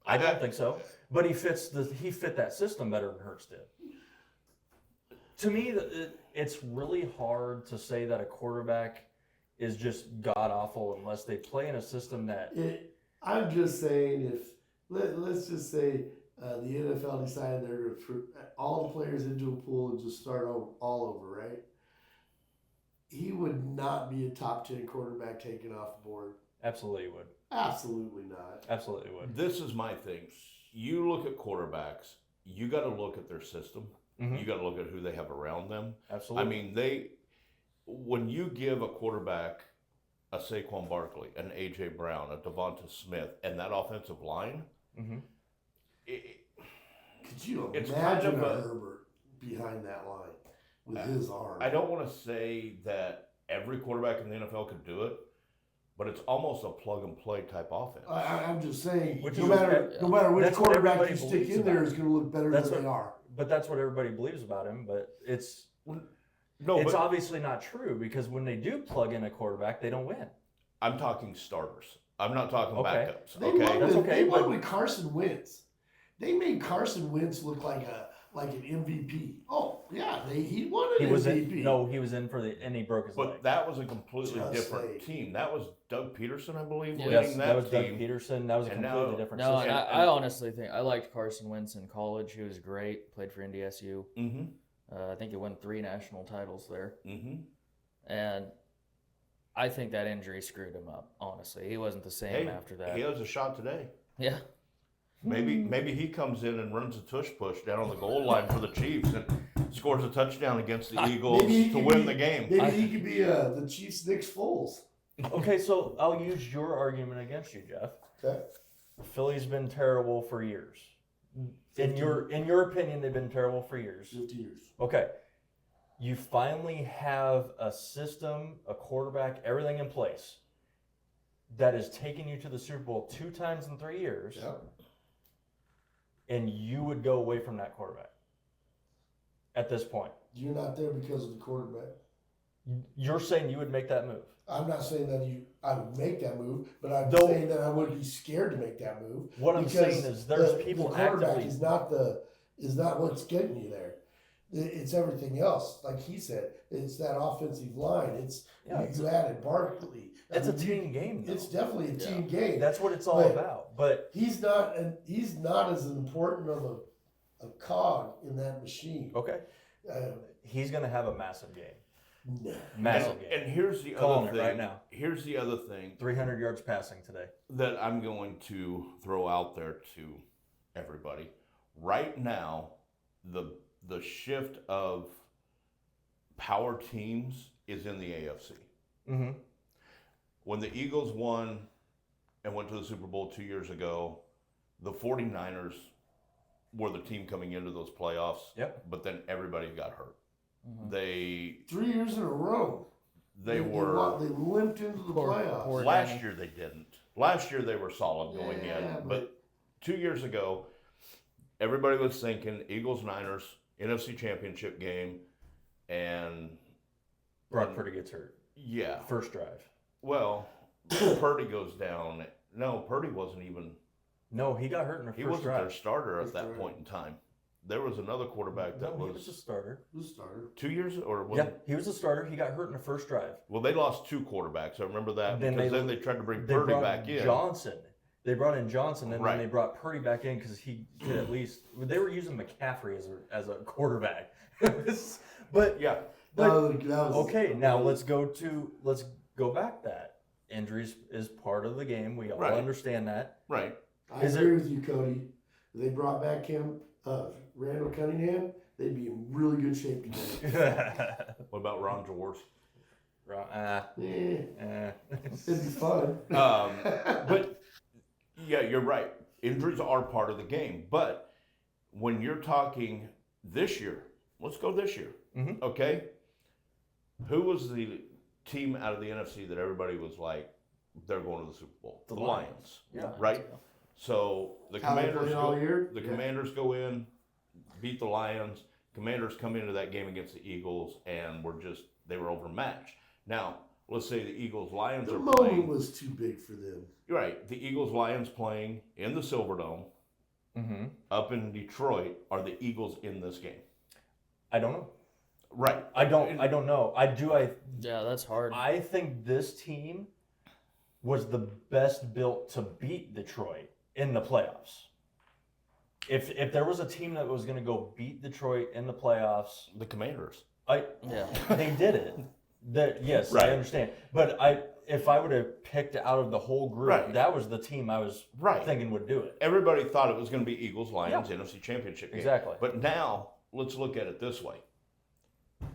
I don't think so. But he fit that system better than Hurts did. To me, it's really hard to say that a quarterback is just god awful unless they play in a system that. I'm just saying, if let's just say the NFL decided they're going to put all the players into a pool and just start all over, right? He would not be a top 10 quarterback taken off the board. Absolutely would. Absolutely not. Absolutely would. This is my thing. You look at quarterbacks, you got to look at their system. Mhm. You got to look at who they have around them. Absolutely. I mean, when you give a quarterback a Saquon Barkley, an A.J. Brown, a Devonta Smith, and that offensive line, hmm Could you It's imagine kind of a a- Herbert behind that line with his arm? I don't want to say that every quarterback in the NFL could do it, but it's almost a plug and play type offense. I'm just saying, Which no is- matter which that's what quarterback you everybody stick believes in there about is going to look better That's than they what- are. But that's what everybody believes about him. But it's No, it's but obviously not true because when they do plug in a quarterback, they don't win. I'm talking starters. I'm not talking Okay. backups. They Okay. won That's with, okay, They won but- with Carson Wentz. They made Carson Wentz look like like an MVP. Oh yeah, he won an He was MVP. in. No, he was in for the, and he broke his leg. But that was a completely Just different saying. team. That was Doug Peterson, I believe, Yeah. leading Yes, that that was team. Doug Peterson. That was a And completely now- different No, system. and I honestly think I liked Carson Wentz in college. He was great. Played for NDSU. Mm-hmm. I think he won 3 national titles there. Mm-hmm. And I think that injury screwed him up. Honestly, he wasn't the same Hey, after that. he has a shot today. Yeah. Maybe he comes in and runs a tush push down on the goal line for the Chiefs and scores a touchdown against the Eagles Maybe he to could win be- the game. Maybe he could be the Chiefs' Nick Foles. Okay, so I'll use your argument against you, Jeff. Okay. Philly's been terrible for years. In your opinion, they've been terrible for years. 50 years. Okay. You finally have a system, a quarterback, everything in place that has taken you to the Super Bowl 2 times in 3 years, Yep. and you would go away from that quarterback at this point. You're not there because of the quarterback. You're saying you would make that move. I'm not saying that I would make that move, but I'm Though- saying that I would be scared to make that move. What I'm because saying is there's the people quarterback actively. is not what's getting you there. It's everything else. Like he said, it's that offensive line. It's Yeah, it's you added Barkley. It's a I mean, team game, though. It's definitely a Yeah. team game. That's what it's all But- about. But He's not as important of a cog in that machine. okay, Uh, he's going to have a massive game. no. Massive And, game. and here's the Calling other it thing. right now. Here's the other thing 300 yards passing today. that I'm going to throw out there to everybody. Right now, the shift of power teams is in the AFC. Mm-hmm. When the Eagles won and went to the Super Bowl 2 years ago, the 49ers were the team coming into those playoffs. Yep. But then everybody got hurt. Mhm. They 3 years in a row. they were They limped into the Poor- playoffs. poor- last Danny. year they didn't. Last year they were solid going Yeah, in, but 2 years ago everybody was thinking Eagles Niners NFC Championship game, and Brock Purdy gets hurt. yeah, First drive. well, Purdy goes down. No, Purdy wasn't even. No, he got hurt in the He first wasn't their drive. starter at First that drive. point in time. There was another quarterback that No, he was was a starter. Who's the starter? 2 years or was Yeah, he was a starter. He got hurt in the first drive. well, they lost 2 quarterbacks. I remember that Then because they- then they tried to bring They Purdy brought back in. Johnson. They brought in Johnson, and Right. then they brought Purdy back in because he could at least. They were using McCaffrey as a quarterback. but Yeah, But- that was okay, now let's go back. That injuries is part of the game. We all Right. understand that. right. I Is agree it- with you, Cody. If they brought back Randall Cunningham, they'd be in really good shape today. What about Ron Jaworski? It'd be fun. But yeah, you're right. Injuries are part of the game. But when you're talking this year, let's go this year. Mhm. Okay. Who was the team out of the NFC that everybody was like, they're going to the Super Bowl? The Lions. Yeah. Right? So the How they Commanders played all go, year? the Yeah. Commanders go in, beat the Lions. Commanders come into that game against the Eagles and they were overmatched. Now, let's say the Eagles Lions The are moment playing. was too big for them. You're right. The Eagles Lions playing in the Silverdome Mm-hmm. up in Detroit. Are the Eagles in this game? I don't know. Right. I don't know. Yeah, that's hard. I think this team was the best built to beat Detroit in the playoffs. If there was a team that was going to go beat Detroit in the playoffs, The Commanders. Yeah. they did it. Yes, Right. I understand. But if I would have picked out of the whole group, Right. that was the team I was Right. thinking would do it. Everybody thought it was going to be Eagles Lions NFC Championship game. Exactly. But now let's look at it this way: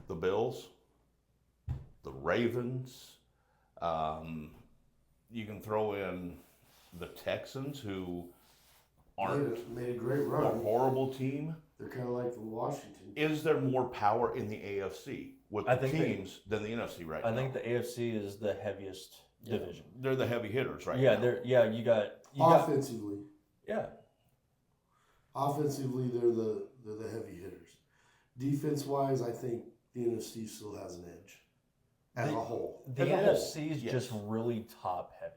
the Bills, the Ravens. You can throw in the Texans, who aren't Made a great a run. horrible team. They're kind of like the Washington. Is there more power in the AFC with I the think they- teams than the NFC right now? I think the AFC is the heaviest division. They're the heavy hitters right Yeah, now. you got Offensively, yeah. offensively, they're the heavy hitters. Defense wise, I think the NFC still has an edge as a whole. The As a whole, NFC is yes. just really top heavy.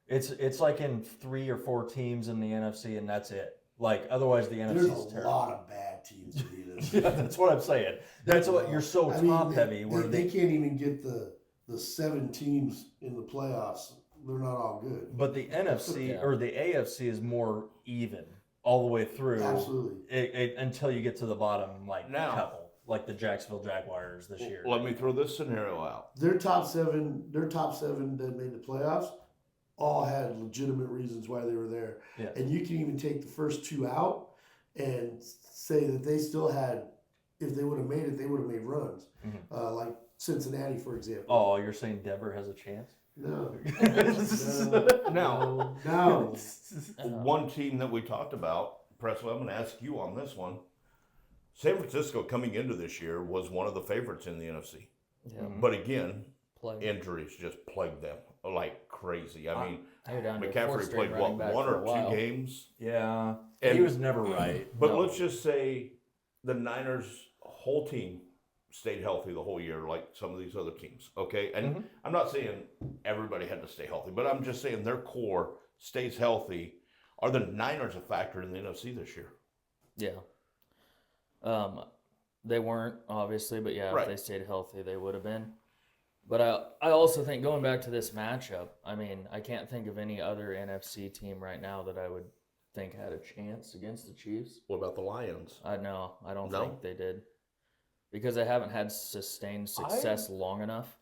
It's like in 3 or 4 teams in the NFC, and that's it. Like otherwise, the There's NFC is a terrible. lot of bad teams in the NFC. Yeah, that's what I'm saying. That's what you're so I mean, top heavy. Where they can't even get the 7 teams in the playoffs. They're not all good. but the NFC Yeah. or the AFC is more even all the way through. Absolutely. Until you get to the bottom, like Now- couple, like the Jacksonville Jaguars this year. Let me throw this scenario out. Their top seven that made the playoffs all had legitimate reasons why they were there. Yeah. And you can even take the first 2 out and say that they still had, if they would have made it, they would have made runs. Mhm. Like Cincinnati, for example. Oh, you're saying Denver has a chance? No. Now- No. One team that we talked about, Presley, I'm going to ask you on this one. San Francisco coming into this year was one of the favorites in the NFC. Yeah. But again, Play. injuries just plagued them like crazy. I mean, They're down to a McCaffrey fourth-string played, running back one for or a while. 2 games? Yeah, And- he was never right. But No. let's just say the Niners' whole team stayed healthy the whole year, like some of these other teams. Okay, and Mhm. I'm not saying everybody had to stay healthy, but I'm just saying their core stays healthy. Are the Niners a factor in the NFC this year? Yeah. They weren't obviously, but yeah, Right. if they stayed healthy, they would have been. But I also think going back to this matchup, I mean, I can't think of any other NFC team right now that I would think had a chance against the Chiefs. What about the Lions? I don't No? think they did because they haven't had sustained success long enough.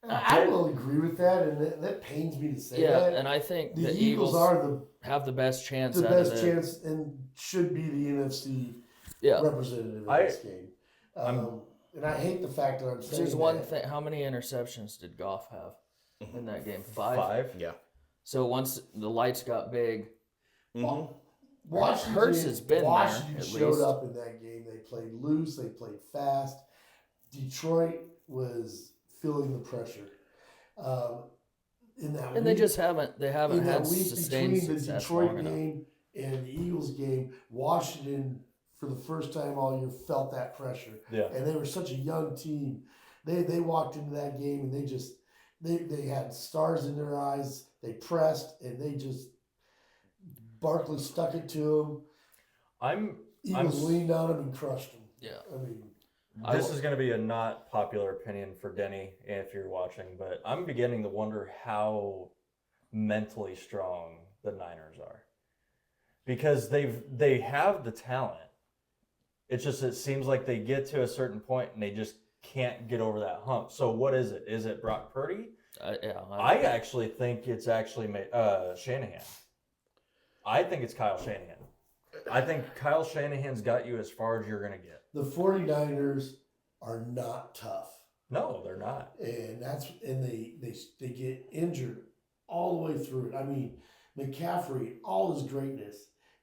I will agree with that, and that pains me to say Yeah, that. and I think the the Eagles are have the best chance. the out of best chance and should be the NFC Yeah. representative in I- this game. And I hate the fact that I'm saying There's one that. thing. How many interceptions did Goff have in that game? 5. 5. Yeah. So once the lights got big, Mm-hmm. Washington, Hurts has been there, Washington at showed least. up in that game. They played loose. They played fast. Detroit was feeling the pressure. In that and they week- just haven't. They haven't in had that week sustained between the success Detroit long enough. game and the Eagles game, Washington for the first time all year felt that pressure. Yeah. And they were such a young team. They walked into that game and they had stars in their eyes. They pressed and they just Barkley stuck it to them. Eagles leaned on him and crushed him. Yeah. I mean, This is going to be a not popular opinion for Denny if you're watching, but I'm beginning to wonder how mentally strong the Niners are, because they have the talent. It's just it seems like they get to a certain point and they just can't get over that hump. So what is it? Is it Brock Purdy? I actually think it's actually Shanahan. I think it's Kyle Shanahan. I think Kyle Shanahan's got you as far as you're going to get. the 49ers are not tough. No, they're not. And they get injured all the way through it. I mean, McCaffrey, all his greatness,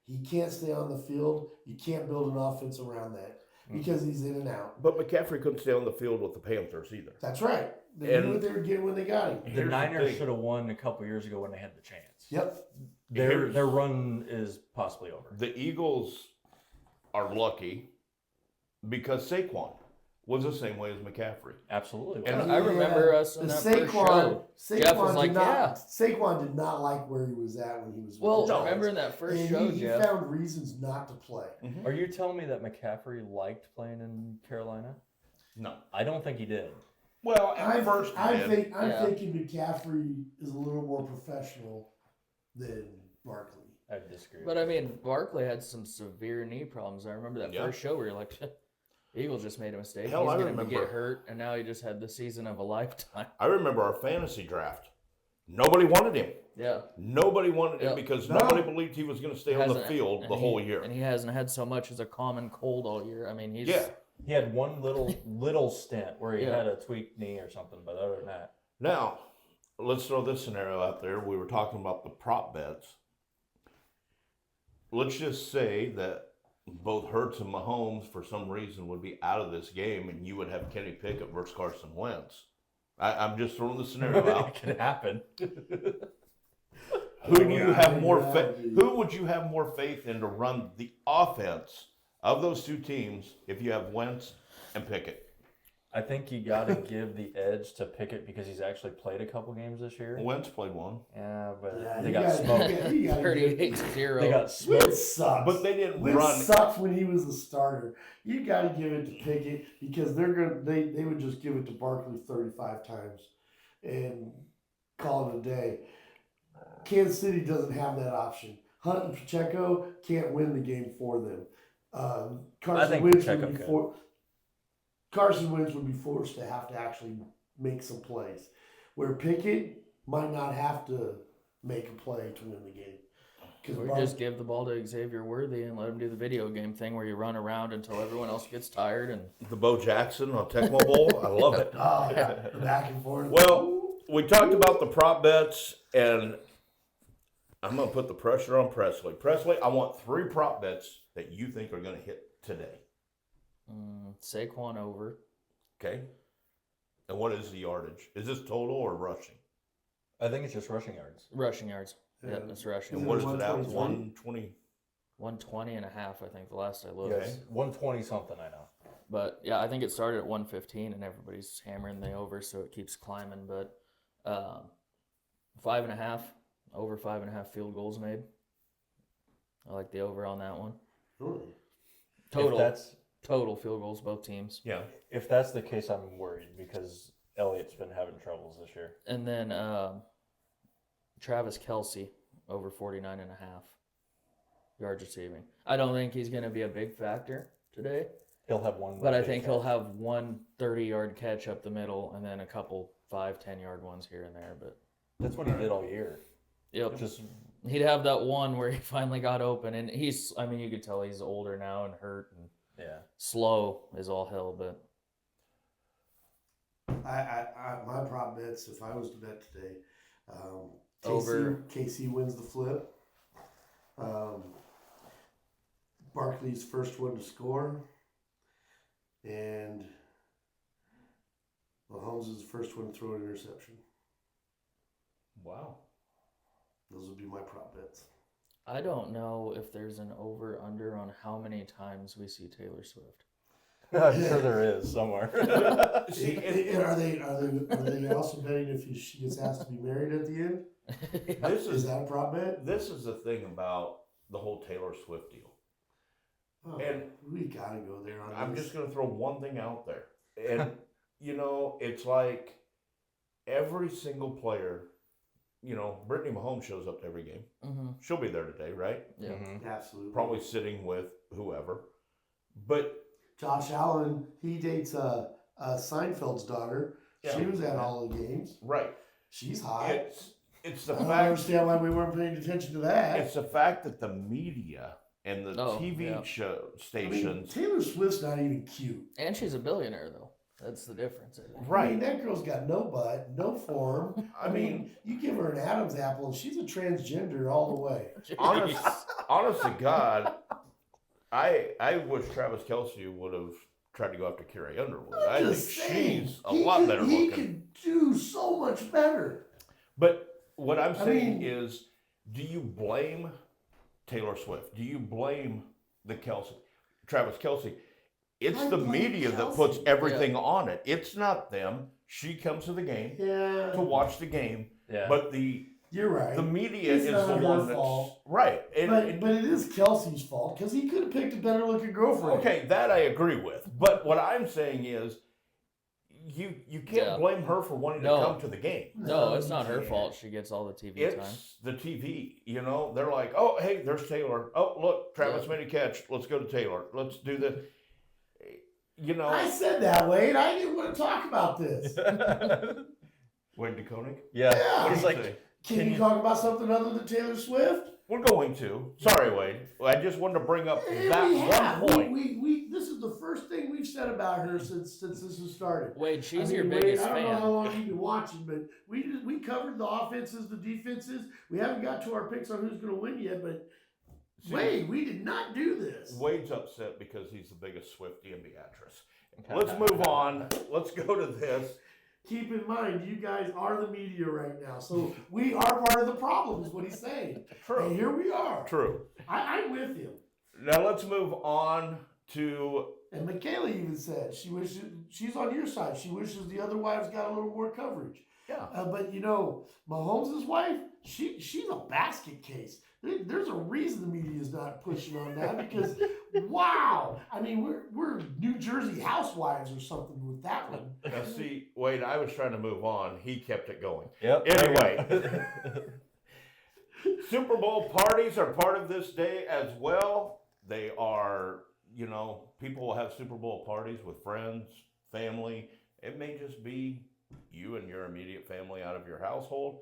he can't stay on the field. You can't build an offense around that because he's in and out. But McCaffrey couldn't stay on the field with the Panthers either. That's right. They And- knew what they were getting when they got him. The Here's the Niners thing. should have won a couple years ago when they had the chance. Yep. Their run is possibly over. The Eagles are lucky because Saquon was the same way as McCaffrey. Absolutely. And I remember us in that first show. Jeff was like, "Yeah." Saquon did not like where he was at when he was with Well, the Giants. remember in that first And show, he Jeff? found reasons not to play. Are you telling me that McCaffrey liked playing in Carolina? No. I don't think he did. Well, at first he did. I'm Yeah. thinking McCaffrey is a little more professional than Barkley. I disagree. But I mean, Barkley had some severe knee problems. I remember that Yeah. first show where you're like, Eagles just made a mistake. Hell, He's I going to remember. get hurt, and now he just had the season of a lifetime. I remember our fantasy draft. Nobody wanted him. Yeah. Nobody wanted him Yep. because No. nobody believed he was going to stay on the Hasn't- field and the he- whole year. And he hasn't had so much as a common cold all year. I mean, he's Yeah. he had one little stint where he Yeah. had a tweaked knee or something, but other than that, Now, let's throw this scenario out there. We were talking about the prop bets. Let's just say that both Hurts and Mahomes, for some reason, would be out of this game, and you would have Kenny Pickett versus Carson Wentz. I'm just throwing the scenario it out. could happen. Who do you have more Yeah, faith? dude. Who would you have more faith in to run the offense of those two teams if you have Wentz and Pickett? I think you got to give the edge to Pickett because he's actually played a couple games this year. Wentz played one. Yeah, but Yeah, they you got gotta- smoked. you gotta give- 38-0. They got smoked. Wentz sucks. But they didn't Wentz run. sucks when he was the starter. You got to give it to Pickett because they would just give it to Barkley 35 times and call it a day. Kansas City doesn't have that option. Hunt and Pacheco can't win the game for them. I think Pacheco could. Carson Wentz would be forced to have to actually make some plays, where Pickett might not have to make a play to win the game. Or just give the ball to Xavier Worthy and let him do the video game thing where you run around until everyone else gets tired. And The Bo Jackson on Tecmo Bowl. I love it. Oh yeah, the back and forth. Well, we talked about the prop bets, and I'm going to put the pressure on Presley. Presley, I want 3 prop bets that you think are going to hit today. Saquon over. Okay? And what is the yardage? Is this total or rushing? I think it's just rushing yards. Rushing yards. Yeah, Yeah. that's rushing. And what is it at? 123? 120? 120 and a half, I think, the last I looked. Okay. 120 something, I know. But yeah, I think it started at 115 and everybody's hammering the over, so it keeps climbing. But 5.5, over 5.5 field goals made. I like the over on that one. Really? Total field goals, both teams. Yeah. If that's the case, I'm worried because Elliott's been having troubles this year. And then Travis Kelce over 49.5 yards receiving. I don't think he's going to be a big factor today, He'll have one. but I big think catch. he'll have one 30-yard catch up the middle and then a couple 5-10-yard ones here and there. But That's what he did all year. yep, Just he'd have that one where he finally got open, and you could tell he's older now and hurt and yeah. slow is all hell. But My prop bets, if I was to bet today, Over. KC wins the flip. Barkley's first one to score, and Mahomes is the first one to throw an interception. Wow. Those would be my prop bets. I don't know if there's an over/under on how many times we see Taylor Swift. I'm sure there is somewhere. See, Are they also betting if she gets asked to be married at the end? this Is that a prop bet? this is the thing about the whole Taylor Swift deal. Oh, And we gotta go there on I'm this. just going to throw one thing out there. And, it's like every single player, Brittany Mahomes shows up to every game. Mm-hmm. She'll be there today, right? Yeah. Mhm. Absolutely. Probably sitting with whoever. But Josh Allen, he dates Seinfeld's daughter. She Yeah. was at all the games. right. She's hot. It's the I don't fact understand why we weren't paying attention to that. it's the fact that the media and the Oh, TV yeah. show I mean, stations Taylor Swift's not even cute. And she's a billionaire, though. That's the difference. I think. I mean, right. that girl's got no butt, no form. I mean, you give her an Adam's apple, and she's a transgender all the way. honest to God, I wish Travis Kelce would have tried to go after Carrie Underwood. I think Just saying, she's a lot better He looking. could do so much better. But what I'm I saying mean- is, do you blame Taylor Swift? Do you blame Travis Kelce? It's I the blame media that puts Kelce. everything on it. It's not them. She comes to the game Yeah, to watch the game, Yeah. but the you're right. media It's is not the her one that's fault. right. And, But it is Kelsey's fault because he could have picked a better looking girlfriend. okay, that I agree with. But what I'm saying is, you can't Yeah. blame her for wanting No. to come to the game. No, it's not her Yeah. fault. She gets all the TV time. It's the TV. They're like, oh, hey, there's Taylor. Oh, look, Travis Yeah. made a catch. Let's go to Taylor. Let's do the. I said that, Wade. I didn't want to talk about this. Wade DeKonig. Yeah. Yeah. He's like, Can Can you you- talk about something other than Taylor Swift? We're going to. Sorry, Wade. I just wanted to bring up And that we have. one point. We this is the first thing we've said about her since this has started. Wade, she's I mean, your Wade, biggest I don't know how fan. long you've been watching, but we covered the offenses, the defenses. We haven't got to our picks on who's going to win yet, but See, Wade, we did not do this. Wade's upset because he's the biggest Swiftie and Beatrice. Let's move on. Let's go to this. Keep in mind, you guys are the media right now, so we are part of the problem, is what he's saying. And True. here we are. True. I'm with him. Now let's move on to And Michaela even said she wishes she's on your side. She wishes the other wives got a little more coverage. Yeah. But you know, Mahomes' wife, she's a basket case. There's a reason the media is not pushing on that because, wow, I mean we're New Jersey housewives or something with that one. Now, see, Wade, I was trying to move on. He kept it going. Yep. Anyway, Super Bowl parties are part of this day as well. They are, you know, people will have Super Bowl parties with friends, family. It may just be you and your immediate family out of your household,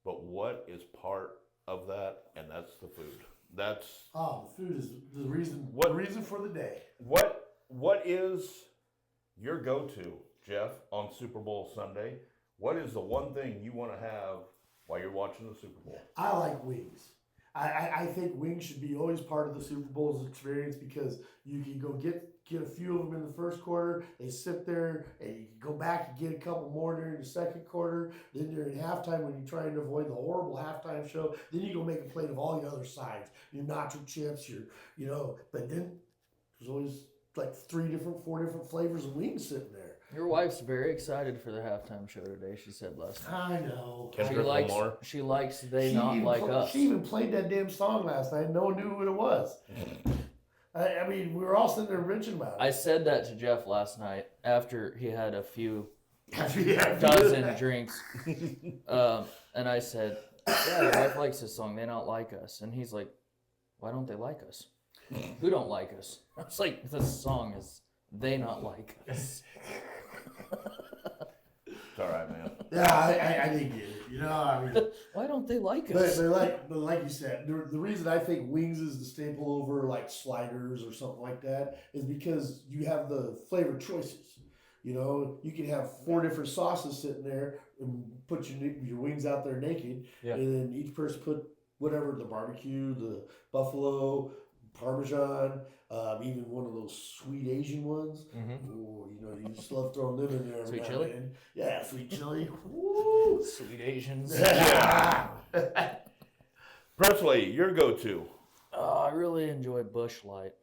but what is part of that? And that's the food. That's Oh, the food is the reason. What- the reason for the day? what is your go-to, Jeff, on Super Bowl Sunday? What is the one thing you want to have while you're watching the Super Bowl? I like wings. I think wings should be always part of the Super Bowl's experience because you can go get a few of them in the first quarter. They sit there, and you can go back and get a couple more during the second quarter. Then during halftime, when you're trying to avoid the horrible halftime show, then you go make a plate of all your other sides, your nacho chips, But then there's always like 4 different flavors of wings sitting there. Your wife's very excited for the halftime show today. She said last night. I know. Kendrick Lamar. She likes They Not Like Us. She even played that damn song last night. No one knew what it was. I mean, we were all sitting there bitching about it. I said that to Jeff last night after he had a few Yeah, dozen drinks. And I said, yeah, your wife likes this song, They Not Like Us. And he's like, why don't they like us? Who don't like us? I was like, this song is They Not Like Us. It's all right, man. Yeah, I did get it. I mean, Why don't they like but, us? but like you said, the reason I think wings is the staple over like sliders or something like that is because you have the flavor choices. You can have 4 different sauces sitting there and put your wings out there naked, Yeah. and then each person put whatever, the barbecue, the buffalo, Parmesan, even one of those sweet Asian ones. Mm-hmm. Oh, you just love throwing them in there. every Sweet now chili? and then. Yeah, sweet chili. Woo! Sweet Asians. Presley, your go-to. I really enjoy Bush Light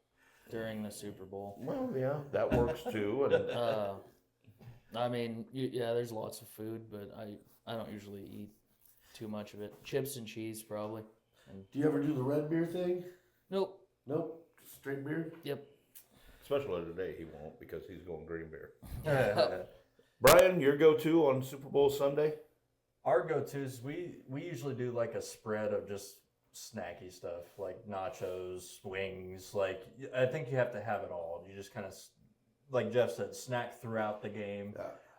during the Super Bowl. Well, yeah, that works too. And I mean, there's lots of food, but I don't usually eat too much of it. Chips and cheese, probably. Do you ever do the red beer thing? Nope. Nope. Just straight beer? Yep. especially today, he won't because he's going green beer. Brian, your go-to on Super Bowl Sunday? Our go-tos, we usually do like a spread of just snacky stuff like nachos, wings. Like I think you have to have it all. You just kind of, like Jeff said, snack throughout the game.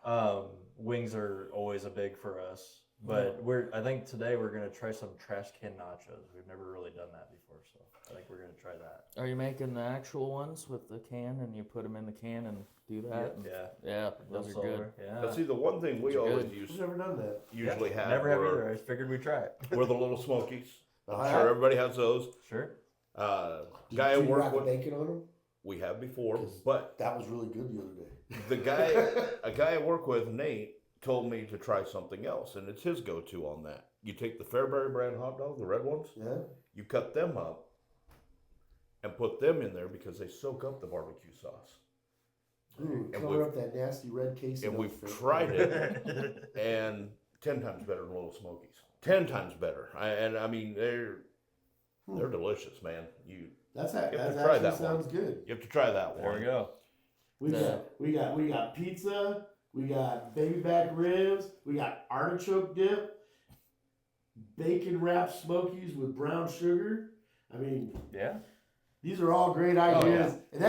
Yeah. Wings are always a big for us, but I think today we're gonna try some trash can nachos. We've never really done that before, so I think we're gonna try that. Are you making the actual ones with the can and you put them in the can and do that? Yeah. Yeah, those are good. Yeah. Now, see, the one thing we Those are always good. I've never done that. usually have Never have were, either. I figured we'd try it. were the little Smokies. I'm Oh, sure yeah? everybody has those. Sure. Guy I Did you work wrap with, bacon on them? we have before, but That was really good the other day. a guy I work with, Nate, told me to try something else, and it's his go-to on that. You take the Fairbury brand hot dog, the red ones, Yeah. you cut them up and put them in there because they soak up the barbecue sauce. Ooh, And cover up that nasty red case. And we've tried it, and 10 times better than Little Smokies. 10 times better. I mean, they're delicious, man. You That's have that to try actually that one. sounds good. have to try that one. There we go. We got pizza. We got baby back ribs. We got artichoke dip. Bacon wrapped Smokies with brown sugar. I mean, Yeah. these are all great ideas, and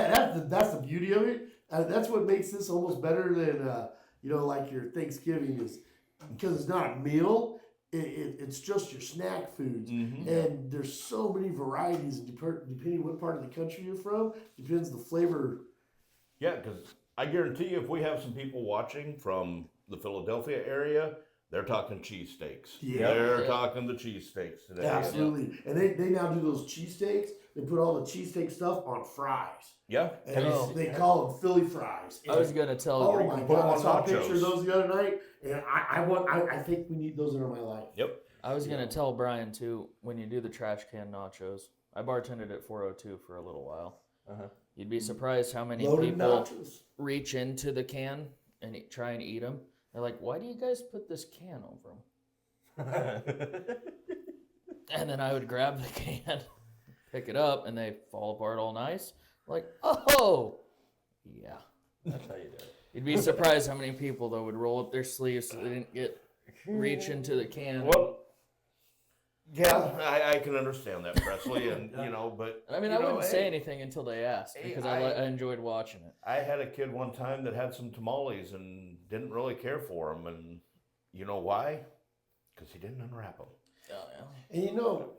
that's the beauty of it. That's what makes this almost better than like your Thanksgiving is because it's not a meal. It's just your snack foods, and there's so many varieties. And depending what part of the country you're from, depends the flavor. Yeah, because I guarantee you, if we have some people watching from the Philadelphia area, they're talking cheesesteaks. Yeah. They're Yeah. talking the cheesesteaks today. Absolutely, and they now do those cheesesteaks. They put all the cheesesteak stuff on fries, Yeah. and Oh. they call them Philly fries. I was gonna tell Oh you. my put 'em god! I on saw a picture nachos. of those the other night, and I think we need those in my life. Yep. I was gonna tell Brian too. When you do the trash can nachos, I bartended at 402 for a little while. You'd be surprised how many Loaded people nachos. reach into the can and try and eat them. They're like, "Why do you guys put this can over them?" And then I would grab the can, pick it up, and they fall apart all nice. Like, oh, yeah. That's how you do it. You'd be surprised how many people though would roll up their sleeves so they didn't reach into the can. Well, yeah, I can understand that, Presley, and but I mean, you I know, wouldn't say hey, anything until they asked hey, because I- I enjoyed watching it. I had a kid one time that had some tamales and didn't really care for them, and you know why? Because he didn't unwrap them. Oh, yeah. And you know,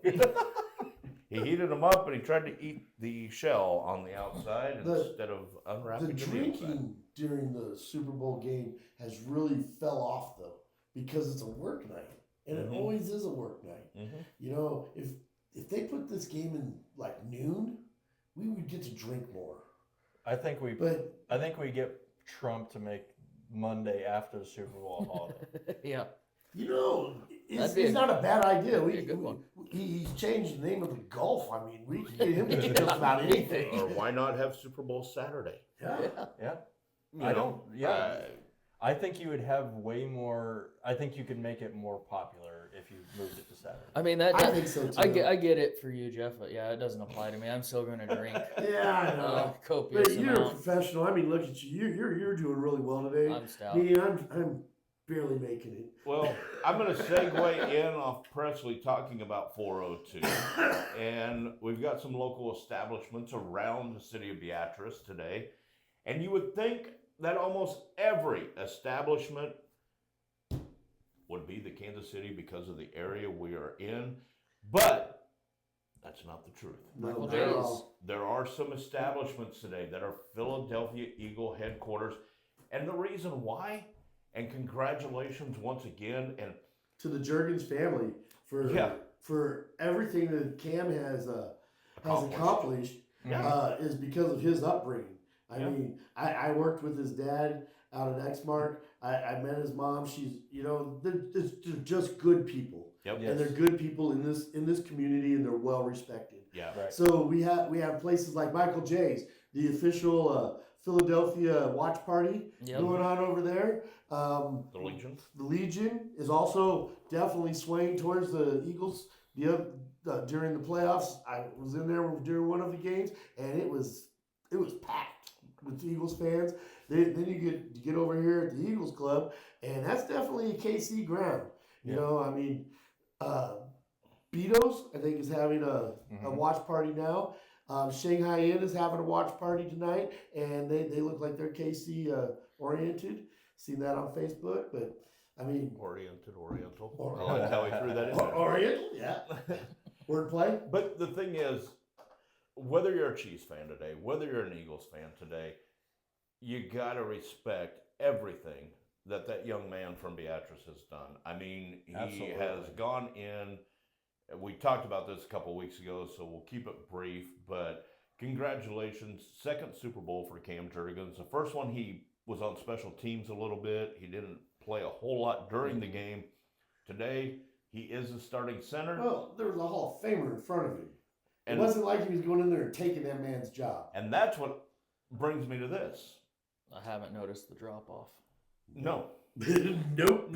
He heated them up and he tried to eat the shell on the outside The- instead of the unwrapping the inside. drinking during the Super Bowl game has really fell off though, because it's a work night, and Mhm. it always is a work night. Mhm. You know, if they put this game in like noon, we would get to drink more. I think we get Trump to make Monday after the Super Bowl a holiday. Yeah. You know, That'd be it's a- not a bad idea. be a good one. He's changed the name of the Gulf. I mean, we can get him to do just about anything. Or why not have Super Bowl Saturday? Yeah. Yeah. You I know, don't. Yeah. I think you would have way more. I think you could make it more popular if you moved it to Saturday. I mean, that. I think so too. I get it for you, Jeff, but yeah, it doesn't apply to me. I'm still going to drink Yeah, I know. copious But you're a amount. professional. I mean, look at you. You're doing really well today. I'm stout. Me, I'm barely making it. Well, I'm going to segue in off Presley talking about 402. And we've got some local establishments around the city of Beatrice today. And you would think that almost every establishment would be the Kansas City because of the area we are in. But that's not the truth. Michael not J's. at all. There are some establishments today that are Philadelphia Eagle headquarters. And the reason why, and congratulations once again, and To the Jurgens family Yeah. for everything that Cam has Accomplished. accomplished Yeah. is because of his upbringing. I Yeah. mean, I worked with his dad out at Exmark. I met his mom. She's, they're just good people, Yep. Yes. and they're good people in this community, and they're well respected. Yeah. Right. So we have places like Michael J's, the official Philadelphia watch party Yep. going on over there. The Legion. The Legion is also definitely swaying towards the Eagles. During the playoffs, I was in there during one of the games, and it was packed with Eagles fans. Then you get over here at the Eagles Club, and that's definitely a KC ground. You know, I mean, Betos, I think, is having a watch party now. Shanghai Inn is having a watch party tonight, and they look like they're KC oriented. Seen that on Facebook, but I mean, Oriental. Or- I like how he threw that in there. Oriental, yeah. Wordplay. But the thing is, whether you're a Chiefs fan today, whether you're an Eagles fan today, you got to respect everything that young man from Beatrice has done. I mean, he Absolutely. has gone in. We talked about this a couple weeks ago, so we'll keep it brief. But congratulations, second Super Bowl for Cam Jurgens. The first one, he was on special teams a little bit. He didn't play a whole lot during the game. Today, he is the starting center. Well, there was a Hall of Famer in front of him. It And- wasn't like he was going in there and taking that man's job. And that's what brings me to this. I haven't noticed the drop off. No, Nope.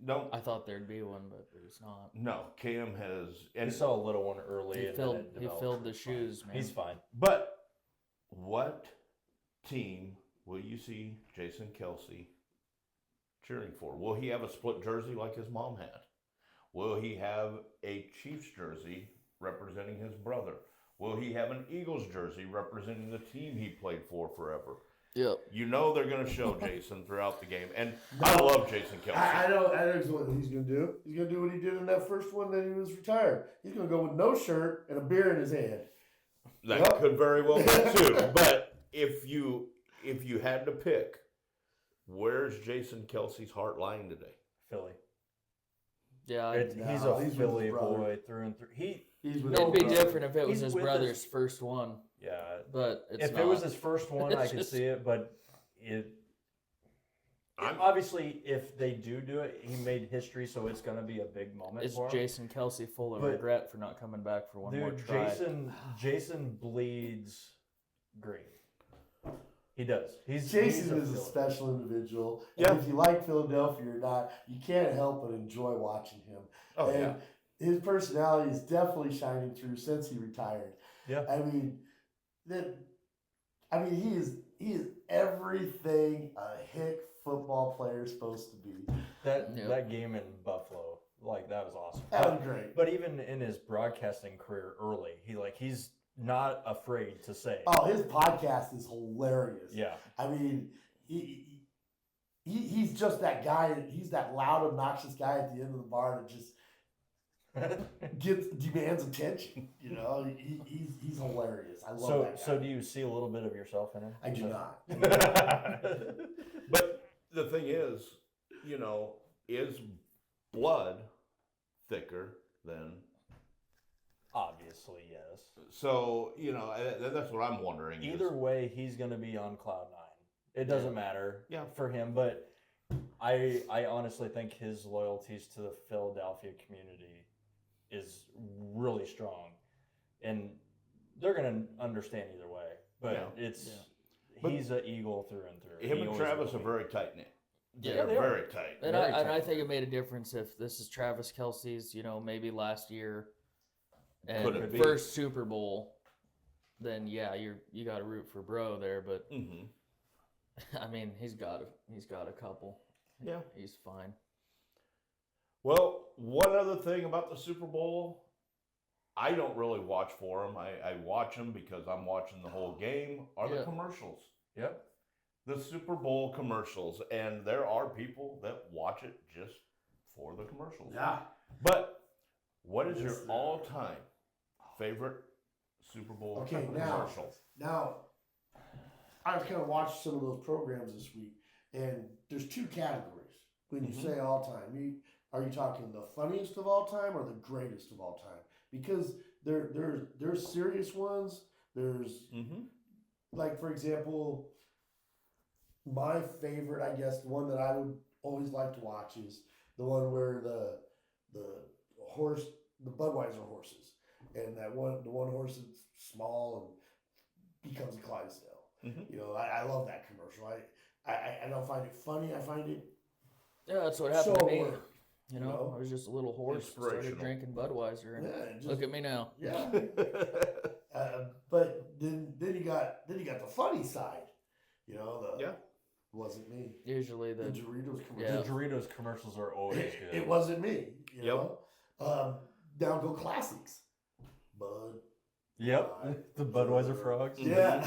no, I thought there'd be one, but there's not. no. Cam has, I and saw a little one early. He and filled- then it he developed. filled the He's fine. shoes, man. He's fine. but what team will you see Jason Kelsey cheering for? Will he have a split jersey like his mom had? Will he have a Chiefs jersey representing his brother? Will he have an Eagles jersey representing the team he played for forever? Yep. You know they're going to show Jason throughout the game, and I love Jason Kelsey. I know what he's going to do. He's going to do what he did in that first one that he was retired. He's going to go with no shirt and a beer in his hand. That Yep. could very well be too. But if you had to pick, where's Jason Kelsey's heart lying today? Philly. Yeah. He's No, a he's with his Philly brother. boy through and through. He's with It'd be his brother. different if it was He's his with brother's us. first one, Yeah. but it's If not. it was his first one, I It's could just- see it. But it I'm- obviously, if they do it, he made history, so it's going to be a big moment Is for him. Jason Kelsey full of But- regret for not coming back for one more Dude, try? Jason bleeds great. He does. He's Jason a is a Philly. special individual. Yeah. And if you like Philadelphia or not, you can't help but enjoy watching him. Oh, and yeah. his personality is definitely shining through since he retired. Yeah. I mean, he is everything a Hick football player is supposed to be. That game in Buffalo, like that was awesome. That was great. But even in his broadcasting career early, he's not afraid to say. Oh, his podcast is hilarious. Yeah. I mean, he's just that guy. He's that loud, obnoxious guy at the end of the bar that just demands attention. You know, he's hilarious. I love that guy. So do you see a little bit of yourself in him? I do not. But the thing is, you know, is blood thicker than? Obviously, yes. So, you know, that's what I'm wondering. is- Either way, he's going to be on cloud nine. It doesn't matter Yeah. for him, but I honestly think his loyalties to the Philadelphia community is really strong, and they're going to understand either way. But Yeah. But- he's an Eagle through and through. him He and always Travis will are be. very tight knit. Yeah, They're they are. very tight. And Very I tight. think it made a difference if this is Travis Kelsey's, maybe last year Could it and be? first Super Bowl, then yeah, you got to root for Bro there. But Mm-hmm. I mean, he's got a couple. Yeah. He's fine. Well, one other thing about the Super Bowl, I don't really watch for them. I watch them because I'm watching the whole game. Are the Yeah. commercials? Yep. The Super Bowl commercials, and there are people that watch it just for the commercials. Yeah. But what is Yes, your sir. all-time favorite Super Bowl Okay, now- commercial? Now, I've kind of watched some of those programs this week, and there's two categories when you Mhm. say all time. Are you talking the funniest of all time or the greatest of all time? Because there's serious ones. There's Mm-hmm. like, for example, my favorite, I guess, the one that I would always like to watch is the one where the Budweiser horses, and the one horse is small and becomes a Clydesdale. Mhm. You know, I love that commercial. I don't find it funny. I find it Yeah, that's what happened so to me. worked. You know, I was just a little horse, started Inspirational. drinking Budweiser, and Yeah, just, look at me now. yeah. But then you got the funny side. You know, Yeah. wasn't me. Usually The the Doritos commercial. Yeah. The Doritos commercials are always good. It wasn't me. You Yep. know. Now go classics. Bud. Yep. The Budweiser frogs. Yeah.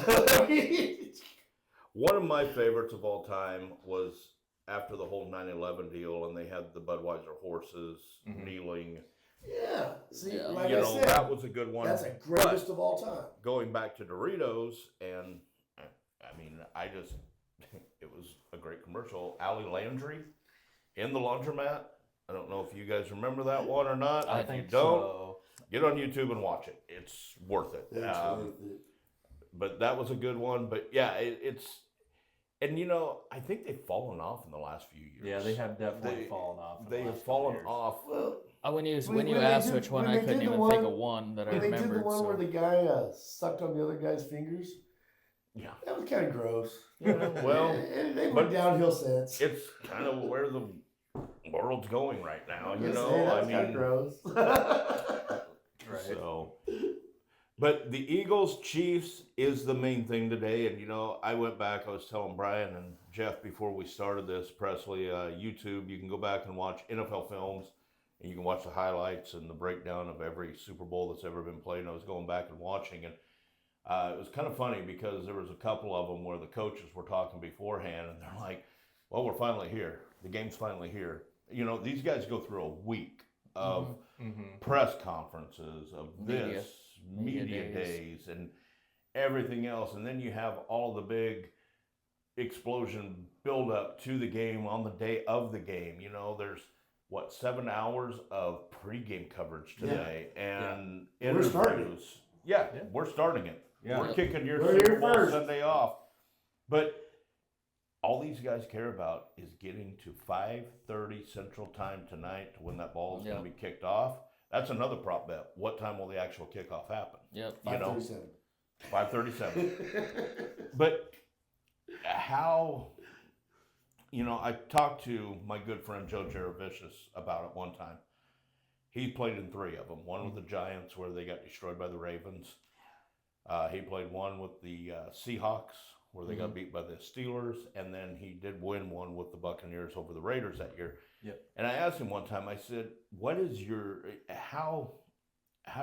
One of my favorites of all time was after the whole 9/11 deal, and they had the Budweiser horses Mhm. kneeling. Yeah. See, Yeah. like You I know, said, that was a good one. that's the greatest of all time. Going back to Doritos, and I mean, it was a great commercial. Allie Landry in the laundromat. I don't know if you guys remember that one or not. I If you think don't, so. get on YouTube and watch it. It's worth it. It's worth it. But that was a good one. But yeah, it's, and you know, I think they've fallen off in the last few years. Yeah, they have definitely They- fallen off. in the They've last couple fallen years. off. Well, when you When they asked did- which one, when I they couldn't did the even think one- of one that I when they did remembered. the one so. where the guy sucked on the other guy's fingers, Yeah. that was kind of gross. Yeah, well, and they but- went downhill since. it's kind of where the world's going right now. You Yes, know, hey, I that's kind mean, of gross. Right. so. But the Eagles Chiefs is the main thing today, and you know, I went back. I was telling Brian and Jeff before we started this, Presley, YouTube. You can go back and watch NFL films, and you can watch the highlights and the breakdown of every Super Bowl that's ever been played. And I was going back and watching, and it was kind of funny because there was a couple of them where the coaches were talking beforehand, and they're like, "Well, we're finally here. The game's finally here." You know, these guys go through a week of Mhm. press conferences, of Media. this, media Media days, and everything else. And then you have all the big explosion build up to the game on the day of the game. You know, there's 7 hours of pregame coverage today and We're starting it. interviews. Yeah, we're starting it. Yeah. We're kicking your We're Super here Bowl first. Sunday off. But all these guys care about is getting to 5:30 Central Time tonight to when that ball is Yeah. going to be kicked off. That's another prop bet. What time will the actual kickoff happen? Yep. You know, 5:37. 5:37. But how, I talked to my good friend Joe Jaravicious about it one time. He played in 3 of them. One with the Giants, where they got destroyed by the Ravens. He played one with the Seahawks, where they got beat by the Steelers, and then he did win one with the Buccaneers over the Raiders that year. Yep. And I asked him one time, I said, what is how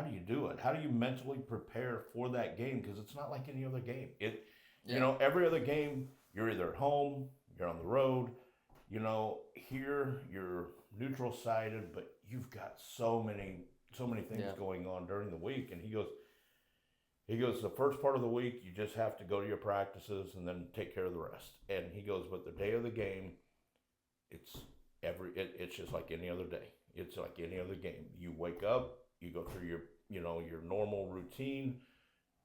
do you do it? How do you mentally prepare for that game? Because it's not like any other game. Every other game, you're either at home, you're on the road, here you're neutral sided, but you've got so many things going on during the week. And he goes, the first part of the week, you just have to go to your practices and then take care of the rest. And he goes, but the day of the game, it's just like any other day. It's like any other game. You wake up, you go through your normal routine.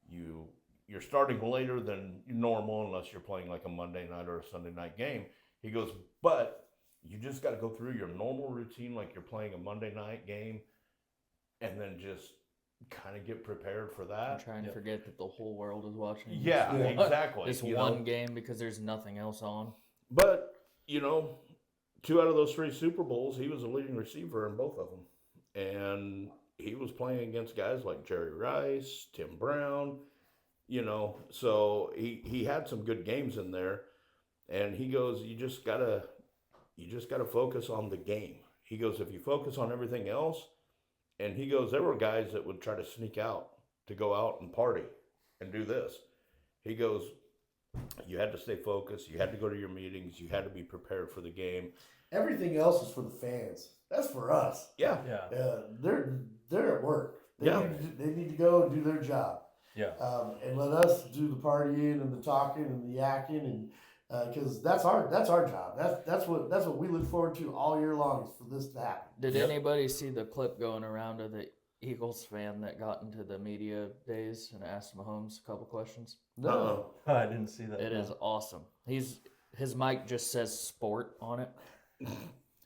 You're starting later than normal unless you're playing like a Monday night or a Sunday night game. He goes, but you just got to go through your normal routine like you're playing a Monday night game, and then just kind of get prepared for that. I'm trying to forget that the whole world is watching. Yeah, exactly. This one game because there's nothing else on. But 2 out of those 3 Super Bowls, he was a leading receiver in both of them, and he was playing against guys like Jerry Rice, Tim Brown, so he had some good games in there. And he goes, you just gotta focus on the game. He goes, if you focus on everything else, and he goes, there were guys that would try to sneak out to go out and party and do this. He goes, you had to stay focused. You had to go to your meetings. You had to be prepared for the game. Everything else is for the fans. That's for us. Yeah. They're at work. They need to go and do their job. Yeah. And let us do the partying and the talking and the yakking, and because that's our job. That's what we look forward to all year long, is for this to happen. Did anybody see the clip going around of the Eagles fan that got into the media days and asked Mahomes a couple questions? No. I didn't see that. It is awesome. His mic just says sport on it.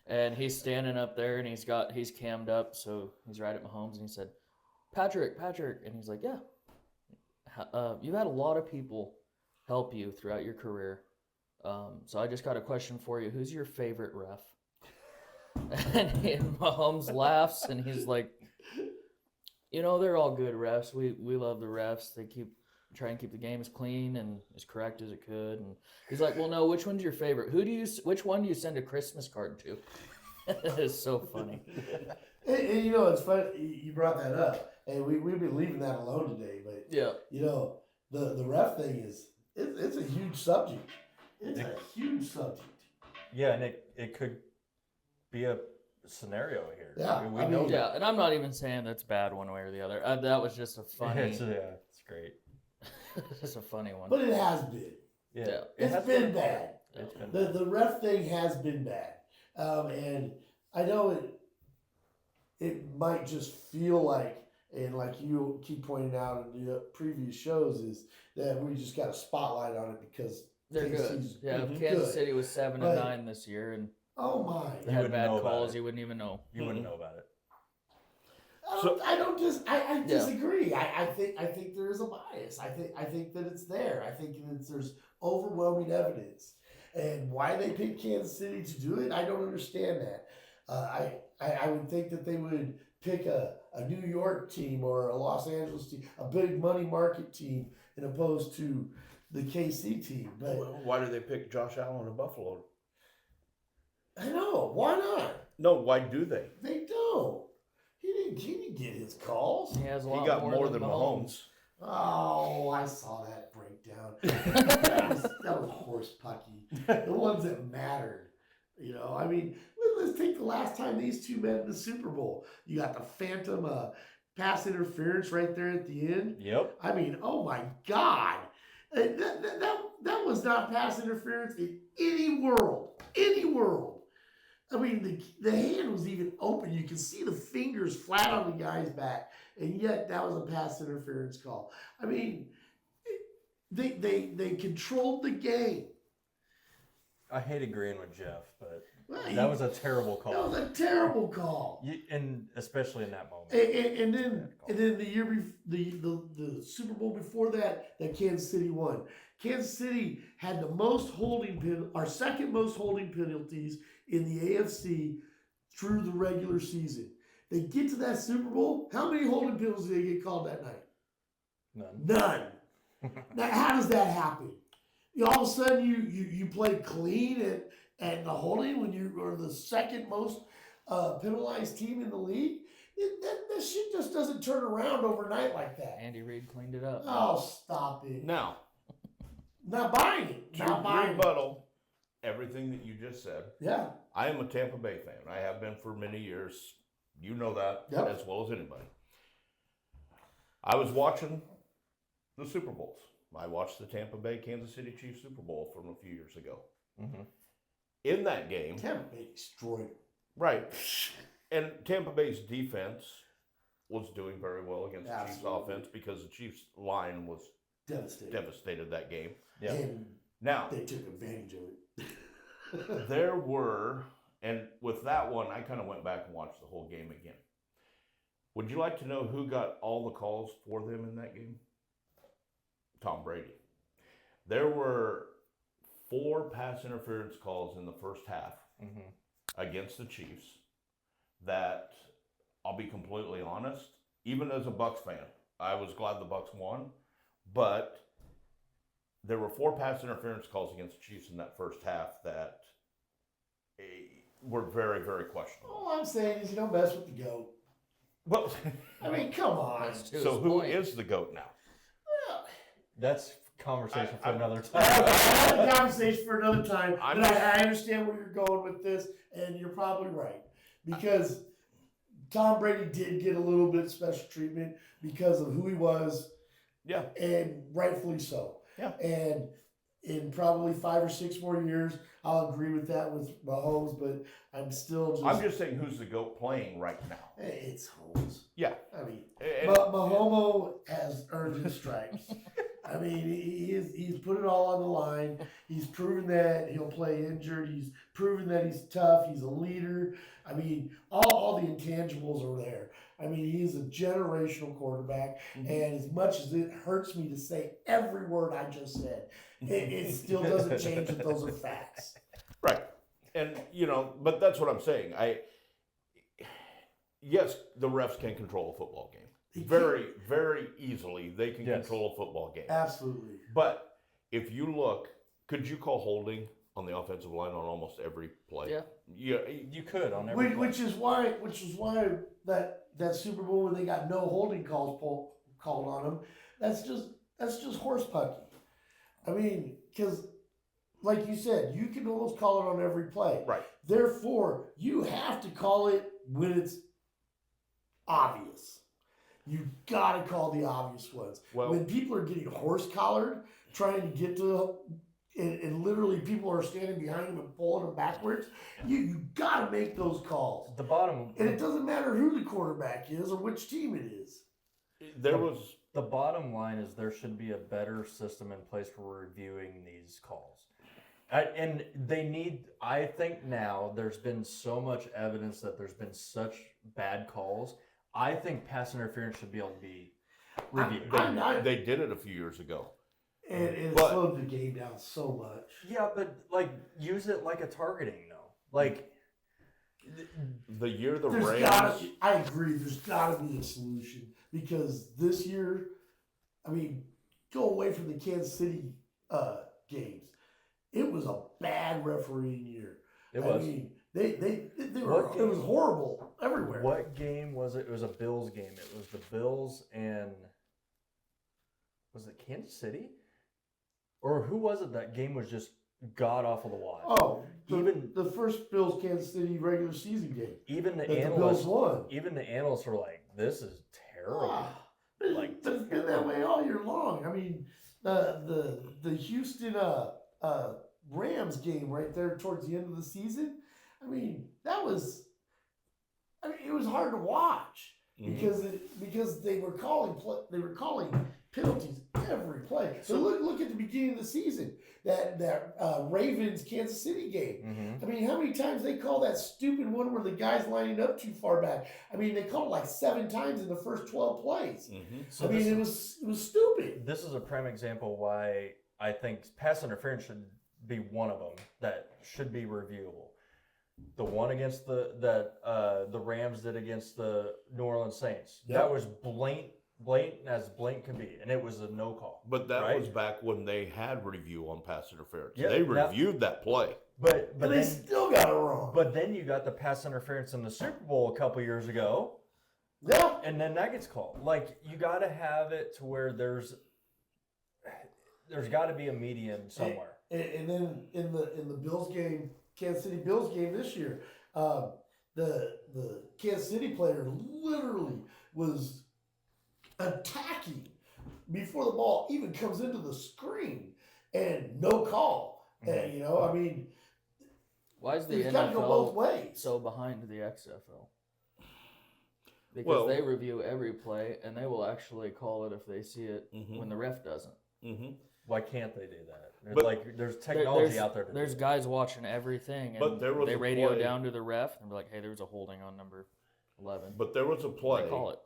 And he's standing up there and he's cammed up, so he's right at Mahomes, and he said, Patrick, and he's like, yeah. You've had a lot of people help you throughout your career. So I just got a question for you. Who's your favorite ref? And Mahomes laughs and he's like, they're all good refs. We love the refs. They try and keep the game as clean and as correct as it could. And he's like, well, no, which one's your favorite? Which one do you send a Christmas card to? It's so funny. And it's funny you brought that up, and we've been leaving that alone today. But Yeah. The ref thing it's a huge subject. It's a huge subject. Yeah, and it could be a scenario here. Yeah, we know that. Yeah, and I'm not even saying that's bad one way or the other. That was just a funny. It's great. It's a funny one. But it has been. Yeah, It's been bad. It's been bad. The ref thing has been bad, and I know it might just feel like, and like you keep pointing out in the previous shows, is that we just got a spotlight on it because They're KC's good. Yeah, good. Kansas City was 7-9 this year, and Oh my! they You had wouldn't bad know about calls. it. You wouldn't even know. You wouldn't know about it. I disagree. I think there is a bias. I think that it's there. I think that there's overwhelming evidence, and why they picked Kansas City to do it, I don't understand that. I would think that they would pick a New York team or a Los Angeles team, a big money market team, as opposed to the KC team. But Why do they pick Josh Allen of Buffalo? I know, why not? No, why do they? They don't. He didn't get his calls. He has a He lot got more than Mahomes. Oh, I saw that breakdown. that was horse pucky. The ones that mattered. I mean, let's take the last time these two met in the Super Bowl. You got the phantom pass interference right there at the end. Yep. I mean, oh my God. That was not pass interference in any world. Any world. I mean, the hand was even open. You could see the fingers flat on the guy's back, and yet that was a pass interference call. I mean, they controlled the game. I hate agreeing with Jeff, but Well, that was a terrible call. That was a terrible call. And especially in that moment. And then the year the Super Bowl before that Kansas City won. Kansas City had the most our second most holding penalties in the AFC through the regular season. They get to that Super Bowl. How many holding penalties did they get called that night? None. Now, how does that happen? All of a sudden, you play clean at the holding when you are the second most penalized team in the league. That shit just doesn't turn around overnight like that. Andy Reid cleaned it up. Oh, stop it! Now, Not buying it. to Not buying it. rebuttal everything that you just said, Yeah. I am a Tampa Bay fan. I have been for many years. You know that Yep. as well as anybody. I was watching the Super Bowls. I watched the Tampa Bay Kansas City Chiefs Super Bowl from a few years ago. Mm-hmm. In that game, Tampa Bay destroyed. right, and Tampa Bay's defense was doing very well against the Chiefs Absolutely. offense because the Chiefs line was Devastated. devastated that game. Yeah. And Now, they took advantage of it. there were, and with that one, I kind of went back and watched the whole game again. Would you like to know who got all the calls for them in that game? Tom Brady. There were 4 pass interference calls in the first half Mm-hmm. against the Chiefs that, I'll be completely honest, even as a Bucs fan, I was glad the Bucs won, but there were 4 pass interference calls against the Chiefs in that first half that were very, very questionable. All I'm saying is you don't mess with the GOAT. Well, I mean, come on. That's to so his who point. is the GOAT now? That's conversation for I- another That's time. a conversation for another time. I'm But just- I understand where you're going with this, and you're probably right. Because Tom Brady did get a little bit of special treatment because of who he was, Yeah. and rightfully so. Yeah. And in probably 5 or 6 more years, I'll agree with that with Mahomes, but I'm still just. I'm just saying who's the GOAT playing right now. Hey, it's Holmes. Yeah. I mean, And- but Mahomo has earned his stripes. I mean, he's put it all on the line. He's proven that he'll play injured. He's proven that he's tough. He's a leader. I mean, all the intangibles are there. I mean, he's a generational quarterback. Mhm. And as much as it hurts me to say every word I just said, it still doesn't change that those are facts. Right. And, but that's what I'm saying. Yes, the refs can control a football game. They can. Very, very easily, they can Yes. control a football game. Absolutely. But if you look, could you call holding on the offensive line on almost every play? Yeah. Yeah. You could on every play. Which is why that Super Bowl when they got no holding calls called on them, that's just horse pucky. I mean, because like you said, you can almost call it on every play. Right. Therefore, you have to call it when it's obvious. You gotta call the obvious ones. Well- when people are getting horse collared, trying to get to, and literally people are standing behind them and pulling them backwards, you gotta make those calls. The bottom. And it doesn't matter who the quarterback is or which team it is. There was, The bottom line is there should be a better system in place for reviewing these calls. And they need, I think now there's been so much evidence that there's been such bad calls. I think pass interference should be able to be reviewed. they did it a few years ago. And it But- slowed the game down so much. Yeah, but like use it like a targeting though. Like The year the There's Rams, gotta, I agree, there's gotta be a solution. Because this year, I mean, go away from the Kansas City games. It was a bad refereeing year. it was. I mean, they were, What it was game? horrible everywhere. What game was it? It was a Bills game. It was the Bills and was it Kansas City? Or who was it that game was just god awful to watch? Oh, Even- the first Bills Kansas City regular season game Even the that the Bills analysts won. even the analysts were like, this is terrible. But Like, it's been that way all year long. I mean, the Houston Rams game right there towards the end of the season. I mean, it was hard to watch Mhm. because they were calling penalties every play. So look at the beginning of the season, that Ravens Kansas City game. I mean, how many times they call that stupid one where the guy's lining up too far back? I mean, they called it like 7 times in the first 12 plays. So I mean, it was stupid. This is a prime example why I think pass interference should be one of them that should be reviewable. The one against the Rams did against the New Orleans Saints. Yep. That was blatant as blatant can be, and it was a no call. But that right? was back when they had review on pass interference. Yeah, they that- reviewed that play. But And they then, still got it wrong. but then you got the pass interference in the Super Bowl a couple years ago, Yeah. and then that gets called. Like, you got to have it to where there's got to be a median somewhere. And then in the Bills game, Kansas City Bills game this year, the Kansas City player literally was attacking before the ball even comes into the screen, and no call. And you know, I mean, Why is the it's got to go both NFL ways. so behind the XFL? Because Well- they review every play and they will actually call it if they see it when the ref doesn't. Why can't they do that? There's But- there's technology there's, out there. To There's do guys watching everything, and But there was they a radio play- down to the ref and be like, "Hey, there's a holding on number 11." But there was a play They call it.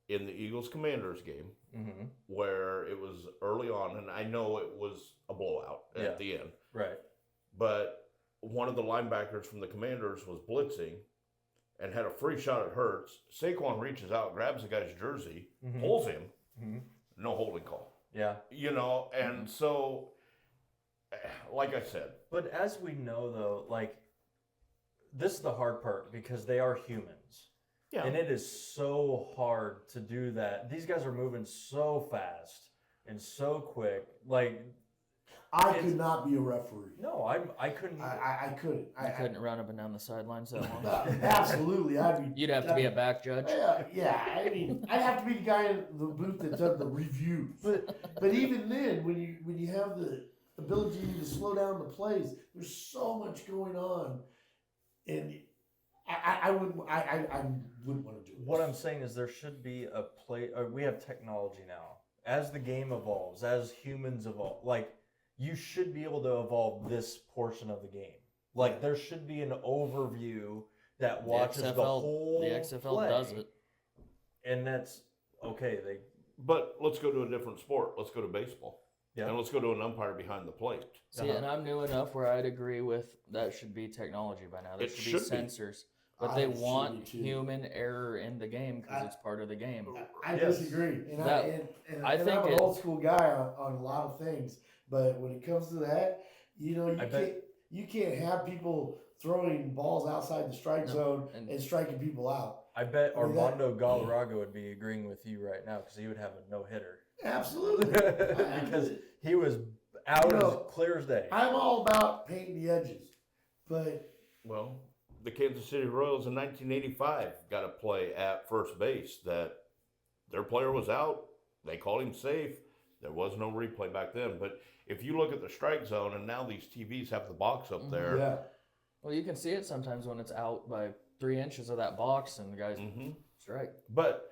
in the Eagles Commanders game Mm-hmm. where it was early on, and I know it was a blowout at Yeah. the end. Right. But one of the linebackers from the Commanders was blitzing and had a free shot at Hurts. Saquon reaches out, grabs the guy's jersey, pulls him, no holding call. Yeah. You know, and so, like I said, But as we know, though, like, this is the hard part because they are humans. yeah, And it is so hard to do that. These guys are moving so fast and so quick. Like, I it's- could not be a referee. no, I couldn't. I couldn't. You couldn't run up and down the sidelines that long. Absolutely, I'd be. You'd have to be a back judge. Yeah, I mean, I'd have to be the guy in the booth that does the reviews. But even then, when you have the ability to slow down the plays, there's so much going on, and I wouldn't want to do it. What I'm saying is there should be a play. We have technology now. As the game evolves, as humans evolve, like, you should be able to evolve this portion of the game. Like, there should be an overview that watches the whole the XFL play. does it. And that's okay. but let's go to a different sport. Let's go to baseball. Yeah. And let's go to an umpire behind the plate. See, and I'm new enough where I'd agree with that should be technology by now. There It should be should be. sensors. But I they should be want too. human error in the game because it's part of the game. I Yes. disagree, and That- I and think I'm an it- old school guy on a lot of things, but when it comes to that, you know, I bet- you can't have people throwing balls outside the strike zone and- and striking people out. I bet I mean, that- Armando Galarraga would be agreeing with you right now because he would have a no hitter Absolutely, because he was out You know, as clear as day. I'm all about painting the edges, but Well, the Kansas City Royals in 1985 got a play at first base that their player was out. They called him safe. There was no replay back then. But if you look at the strike zone, and now these TVs have the box up there. yeah, Well, you can see it sometimes when it's out by 3 inches of that box and the guy's strike. But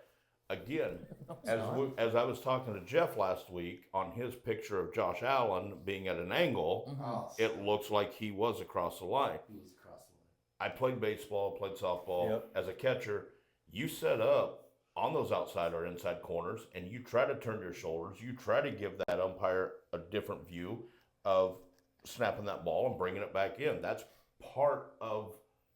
again, not. as I was talking to Jeff last week on his picture of Josh Allen being at an angle, oh, it looks like he was across the line. he was across the line. I played baseball, played softball. Yep. As a catcher, you set up on those outside or inside corners and you try to turn your shoulders. You try to give that umpire a different view of snapping that ball and bringing it back in. That's part of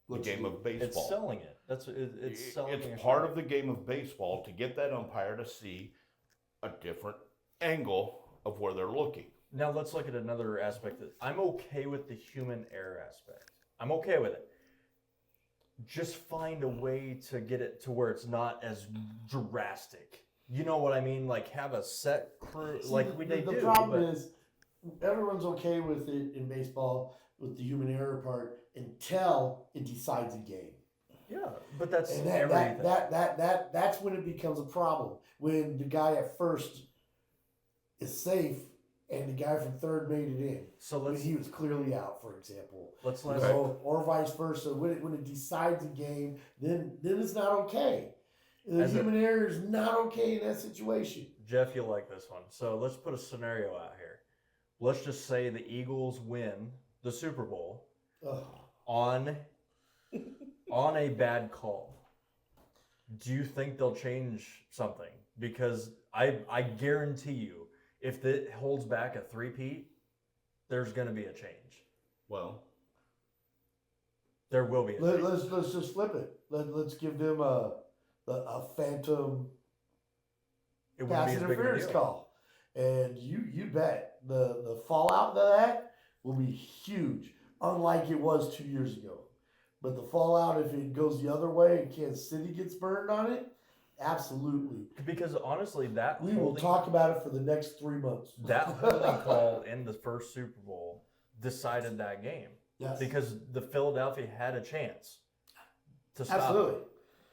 the game of baseball. It's selling it. It's selling. It's your part product. of the game of baseball to get that umpire to see a different angle of where they're looking. Now let's look at another aspect. That I'm okay with the human error aspect. I'm okay with it. Just find a way to get it to where it's not as drastic. You know what I mean? Like, have a set crew, See, like they the do. problem but- is everyone's okay with it in baseball with the human error part until it decides a game. yeah, but that's And everything. that's when it becomes a problem. When the guy at first is safe and the guy from third made it in. So When let's he was clearly out, for example. let's You let know, or vice versa. When it decides a game, then it's not okay. The As a- human error is not okay in that situation. Jeff, you'll like this one. So let's put a scenario out here. Let's just say the Eagles win the Super Bowl Ugh. on a bad call. Do you think they'll change something? Because I guarantee you, if it holds back a three-peat, there's going to be a change. Well, There will be a change. Let's just flip it. Let's give them a phantom It wouldn't pass be as big of a interference deal. call, and you bet the fallout of that will be huge, unlike it was 2 years ago. But the fallout, if it goes the other way and Kansas City gets burned on it, absolutely. Because honestly, that We will holding, talk about it for the next 3 months. that holding call in the first Super Bowl decided that game. Yes. Because the Philadelphia had a chance to stop Absolutely.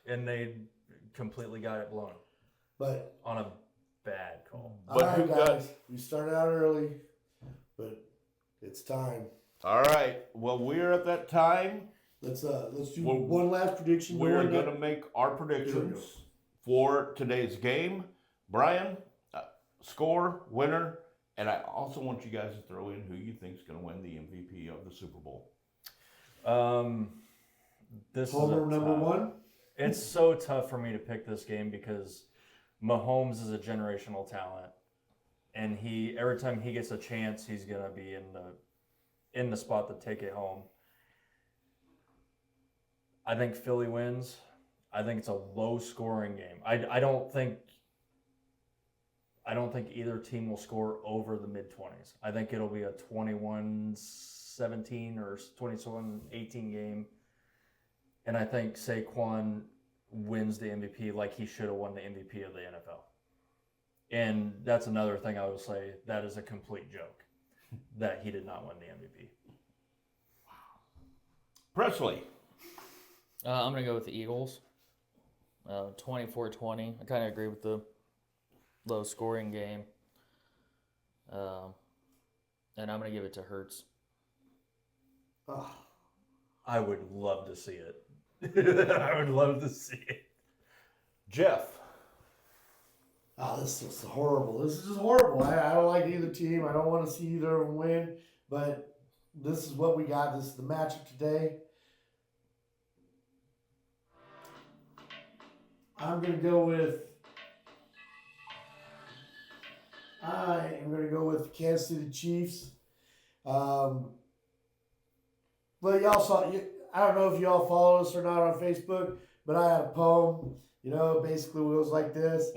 it, and they completely got it blown But on a bad call. But all who right, got- guys, we started out early, but it's time. all right. Well, we're at that time. Let's do Well, one last prediction. We're going going to up. make our predictions for today's game. Brian, score, winner, and I also want you guys to throw in who you think is going to win the MVP of the Super Bowl. This Homer is a number tough- one. It's so tough for me to pick this game because Mahomes is a generational talent, and every time he gets a chance, he's gonna be in the spot to take it home. I think Philly wins. I think it's a low scoring game. I don't think either team will score over the mid 20s. I think it'll be a 21-17 or 21-18 game. And I think Saquon wins the MVP like he should have won the MVP of the NFL. And that's another thing I would say, that is a complete joke that he did not win the MVP. Presley. I'm going to go with the Eagles. 24-20. I kind of agree with the low scoring game. And I'm going to give it to Hurts. Ah, I would love to see it. I would love to see it. Jeff. this is horrible. This is just horrible. I don't like either team. I don't want to see either of them win. But this is what we got. This is the matchup today. I'm going to go with. I am going to go with the Kansas City Chiefs. But y'all saw. I don't know if y'all follow us or not on Facebook, but I had a poem. Basically it goes like this: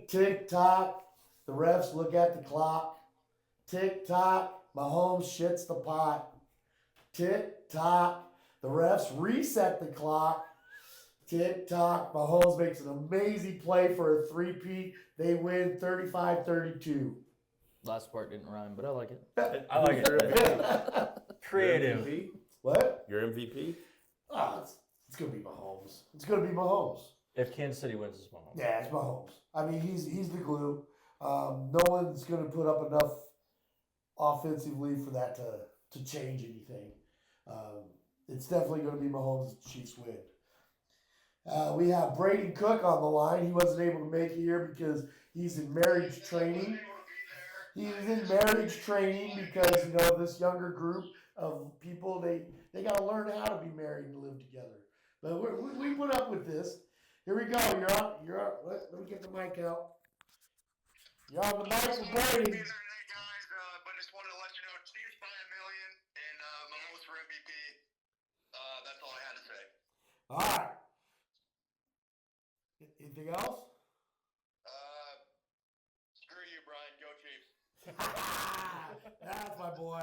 tick tock, the refs look at the clock. Tick tock, Mahomes shits the pot. Tick tock, the refs reset the clock. Tick tock, Mahomes makes an amazing play for a three-peat. They win 35-32. Last part didn't rhyme, but I like it. I like it. Your Creative. MVP? What? Your MVP? It's gonna be Mahomes. It's gonna be Mahomes. If Kansas City wins, it's Mahomes. Yeah, it's Mahomes. I mean, he's the glue. No one's gonna put up enough offensively for that to change anything. It's definitely gonna be Mahomes. The Chiefs win. We have Brady Cook on the line. He wasn't able to make it here because he's in marriage training. He's in marriage training because this younger group of people they got to learn how to be married and live together. But we put up with this. Here we go. You're on. Let me get the mic out. You're on the mic for Brady. Hey guys, but just wanted to let you know, Chiefs by $1 million and Mahomes for MVP. That's all I had to say. All right. Anything else? Screw you, Brian. Go Chiefs. That's my boy.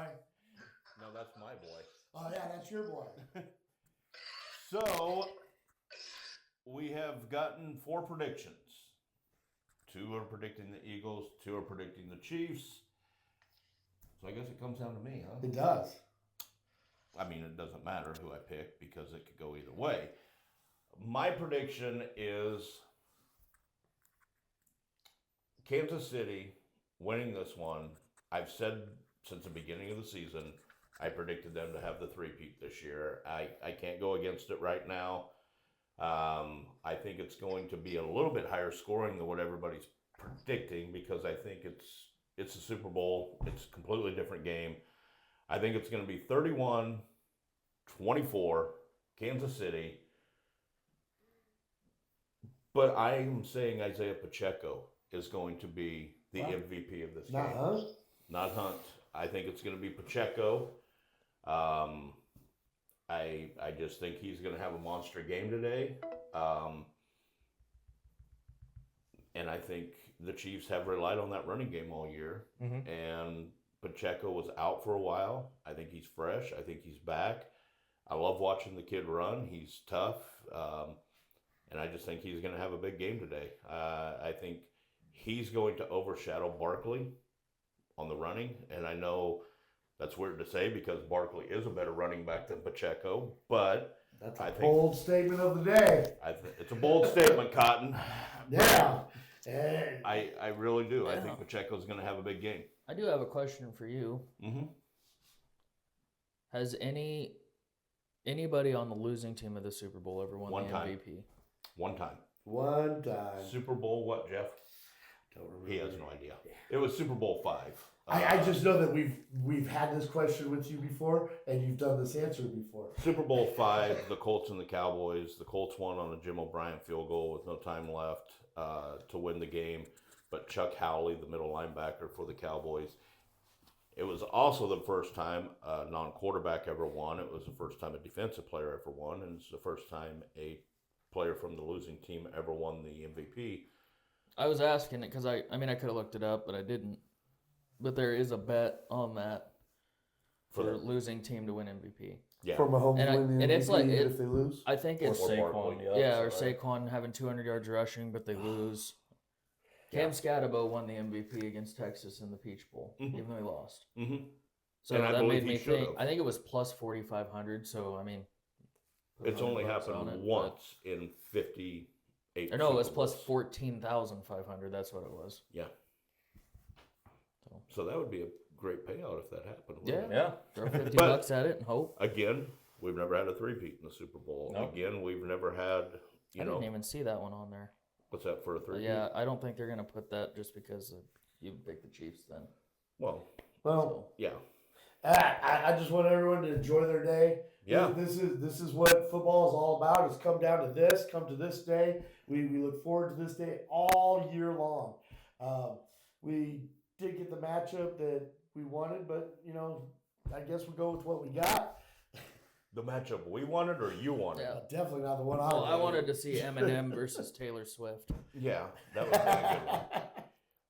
No, that's my boy. Oh yeah, that's your boy. So, we have gotten 4 predictions. 2 are predicting the Eagles, 2 are predicting the Chiefs. So I guess it comes down to me, huh? It does. I mean, it doesn't matter who I pick because it could go either way. My prediction is Kansas City winning this one. I've said since the beginning of the season, I predicted them to have the three-peat this year. I can't go against it right now. I think it's going to be a little bit higher scoring than what everybody's predicting because I think it's a Super Bowl. It's a completely different game. I think it's going to be 31-24, Kansas City. But I am saying Isaiah Pacheco is going to be the MVP of this game. Not Hunt? Not Hunt. I think it's going to be Pacheco. I just think he's going to have a monster game today. And I think the Chiefs have relied on that running game all year. Mhm. And Pacheco was out for a while. I think he's fresh. I think he's back. I love watching the kid run. He's tough. And I just think he's going to have a big game today. I think he's going to overshadow Barkley on the running. And I know that's weird to say because Barkley is a better running back than Pacheco. But That's I a think- bold statement of the day. it's a bold statement, Cotton. Yeah. And I really do. I Yeah. think Pacheco's going to have a big game. I do have a question for you. Mm-hmm. Has anybody on the losing team of the Super Bowl ever won One the time. MVP? One time. one time. Super Bowl what, Jeff? Don't remember. He has no idea. It was Super Bowl 5. I just know that we've had this question with you before, and you've done this answer before. Super Bowl 5, the Colts and the Cowboys. The Colts won on a Jim O'Brien field goal with no time left to win the game. But Chuck Howley, the middle linebacker for the Cowboys, it was also the first time a non-quarterback ever won. It was the first time a defensive player ever won, and it's the first time a player from the losing team ever won the MVP. I was asking it because I could have looked it up, but I didn't. But there is a bet on that for For the the- losing team to win MVP. Yeah. For Mahomes And I- winning the and it's MVP like- even it- if they lose. I think Or it's Barkley. Saquon. the yeah, or opposite, right? Saquon having 200 yards rushing, but they lose. Cam Scatabo won the MVP against Texas in the Peach Bowl, Mhm. even though he lost. Mm-hmm. So And I that believe made he me should think. have. I think it was plus 4,500. So I mean, put It's only 100 bucks on happened it, once in 58. Or no, it was Super plus Bowls. 14,500. That's what it was. Yeah. So. So that would be a great payout if that happened. Yeah. wouldn't it? Yeah. Throw 50 But- bucks at it and hope. Again, we've never had a three-peat in the Super Bowl. Nope. Again, we've never had, I didn't even see that one on there. what's that for a But three-peat? yeah, I don't think they're gonna put that just because you picked the Chiefs then. Well, Well, So, yeah. I just want everyone to enjoy their day. Yeah. This is what football is all about. It's come down to this. Come to this day. We look forward to this day all year long. We did get the matchup that we wanted, but I guess we'll go with what we got. The matchup we wanted or you wanted? Yeah. Definitely not the one well, I wanted to see Eminem versus Taylor Swift. Yeah, that would be a good one.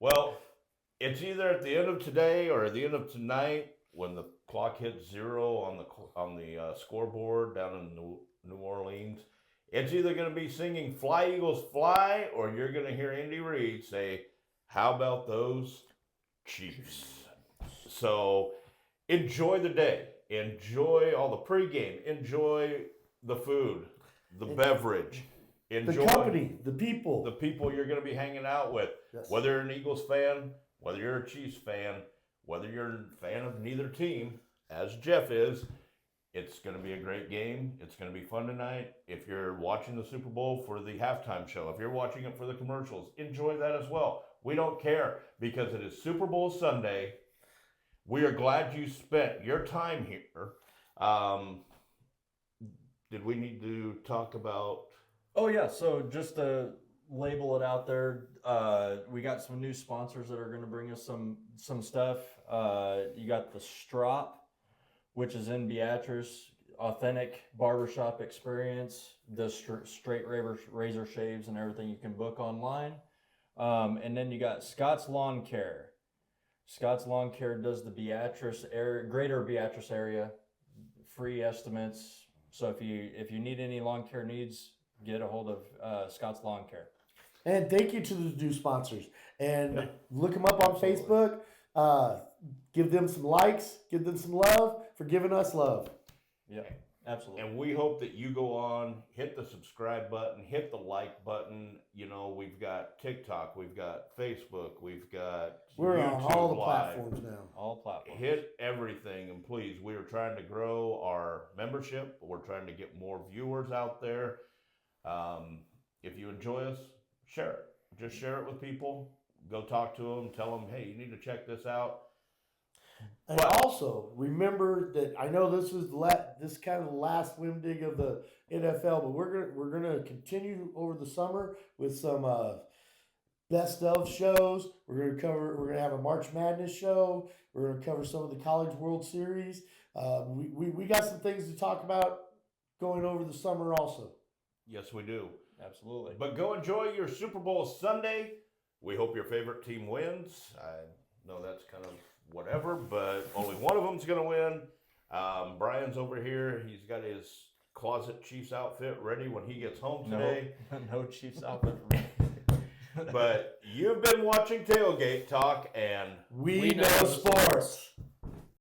Well, it's either at the end of today or at the end of tonight when the clock hits 0 on the scoreboard down in New Orleans. It's either going to be singing "Fly Eagles Fly" or you're going to hear Andy Reid say, "How about those Chiefs?" So enjoy the day. Enjoy all the pregame. Enjoy the food, the beverage. Enjoy The company, the people. the people you're going to be hanging out with. Yes. Whether you're an Eagles fan, whether you're a Chiefs fan, whether you're a fan of neither team, as Jeff is, it's going to be a great game. It's going to be fun tonight. If you're watching the Super Bowl for the halftime show, if you're watching it for the commercials, enjoy that as well. We don't care because it is Super Bowl Sunday. We are glad you spent your time here. Did we need to talk about? Oh yeah, so just to label it out there, we got some new sponsors that are going to bring us some stuff. You got the Strop, which is in Beatrice, authentic barbershop experience. Does straight razor shaves and everything you can book online. And then you got Scott's Lawn Care. Scott's Lawn Care does the Beatrice area, greater Beatrice area, free estimates. So if you need any lawn care needs, get a hold of Scott's Lawn Care. And thank you to the new sponsors. And look them up on Facebook. Give them some likes. Give them some love for giving us love. Yeah, absolutely. And we hope that you go on, hit the subscribe button, hit the like button. We've got TikTok, we've got Facebook, we've got We're YouTube on all the Live. platforms now. All platforms. Hit everything, and please, we are trying to grow our membership. We're trying to get more viewers out there. If you enjoy us, share it. Just share it with people. Go talk to them. Tell them, hey, you need to check this out. And also remember that I know this is this kind of the last winddig of the NFL, but we're gonna continue over the summer with some best of shows. We're gonna have a March Madness show. We're gonna cover some of the College World Series. We got some things to talk about going over the summer also. Yes, we do. Absolutely. But go enjoy your Super Bowl Sunday. We hope your favorite team wins. I know that's kind of whatever, but only one of them's going to win. Brian's over here. He's got his closet Chiefs outfit ready when he gets home today. No Chiefs outfit for me. But you've been watching Tailgate Talk, and We know sports.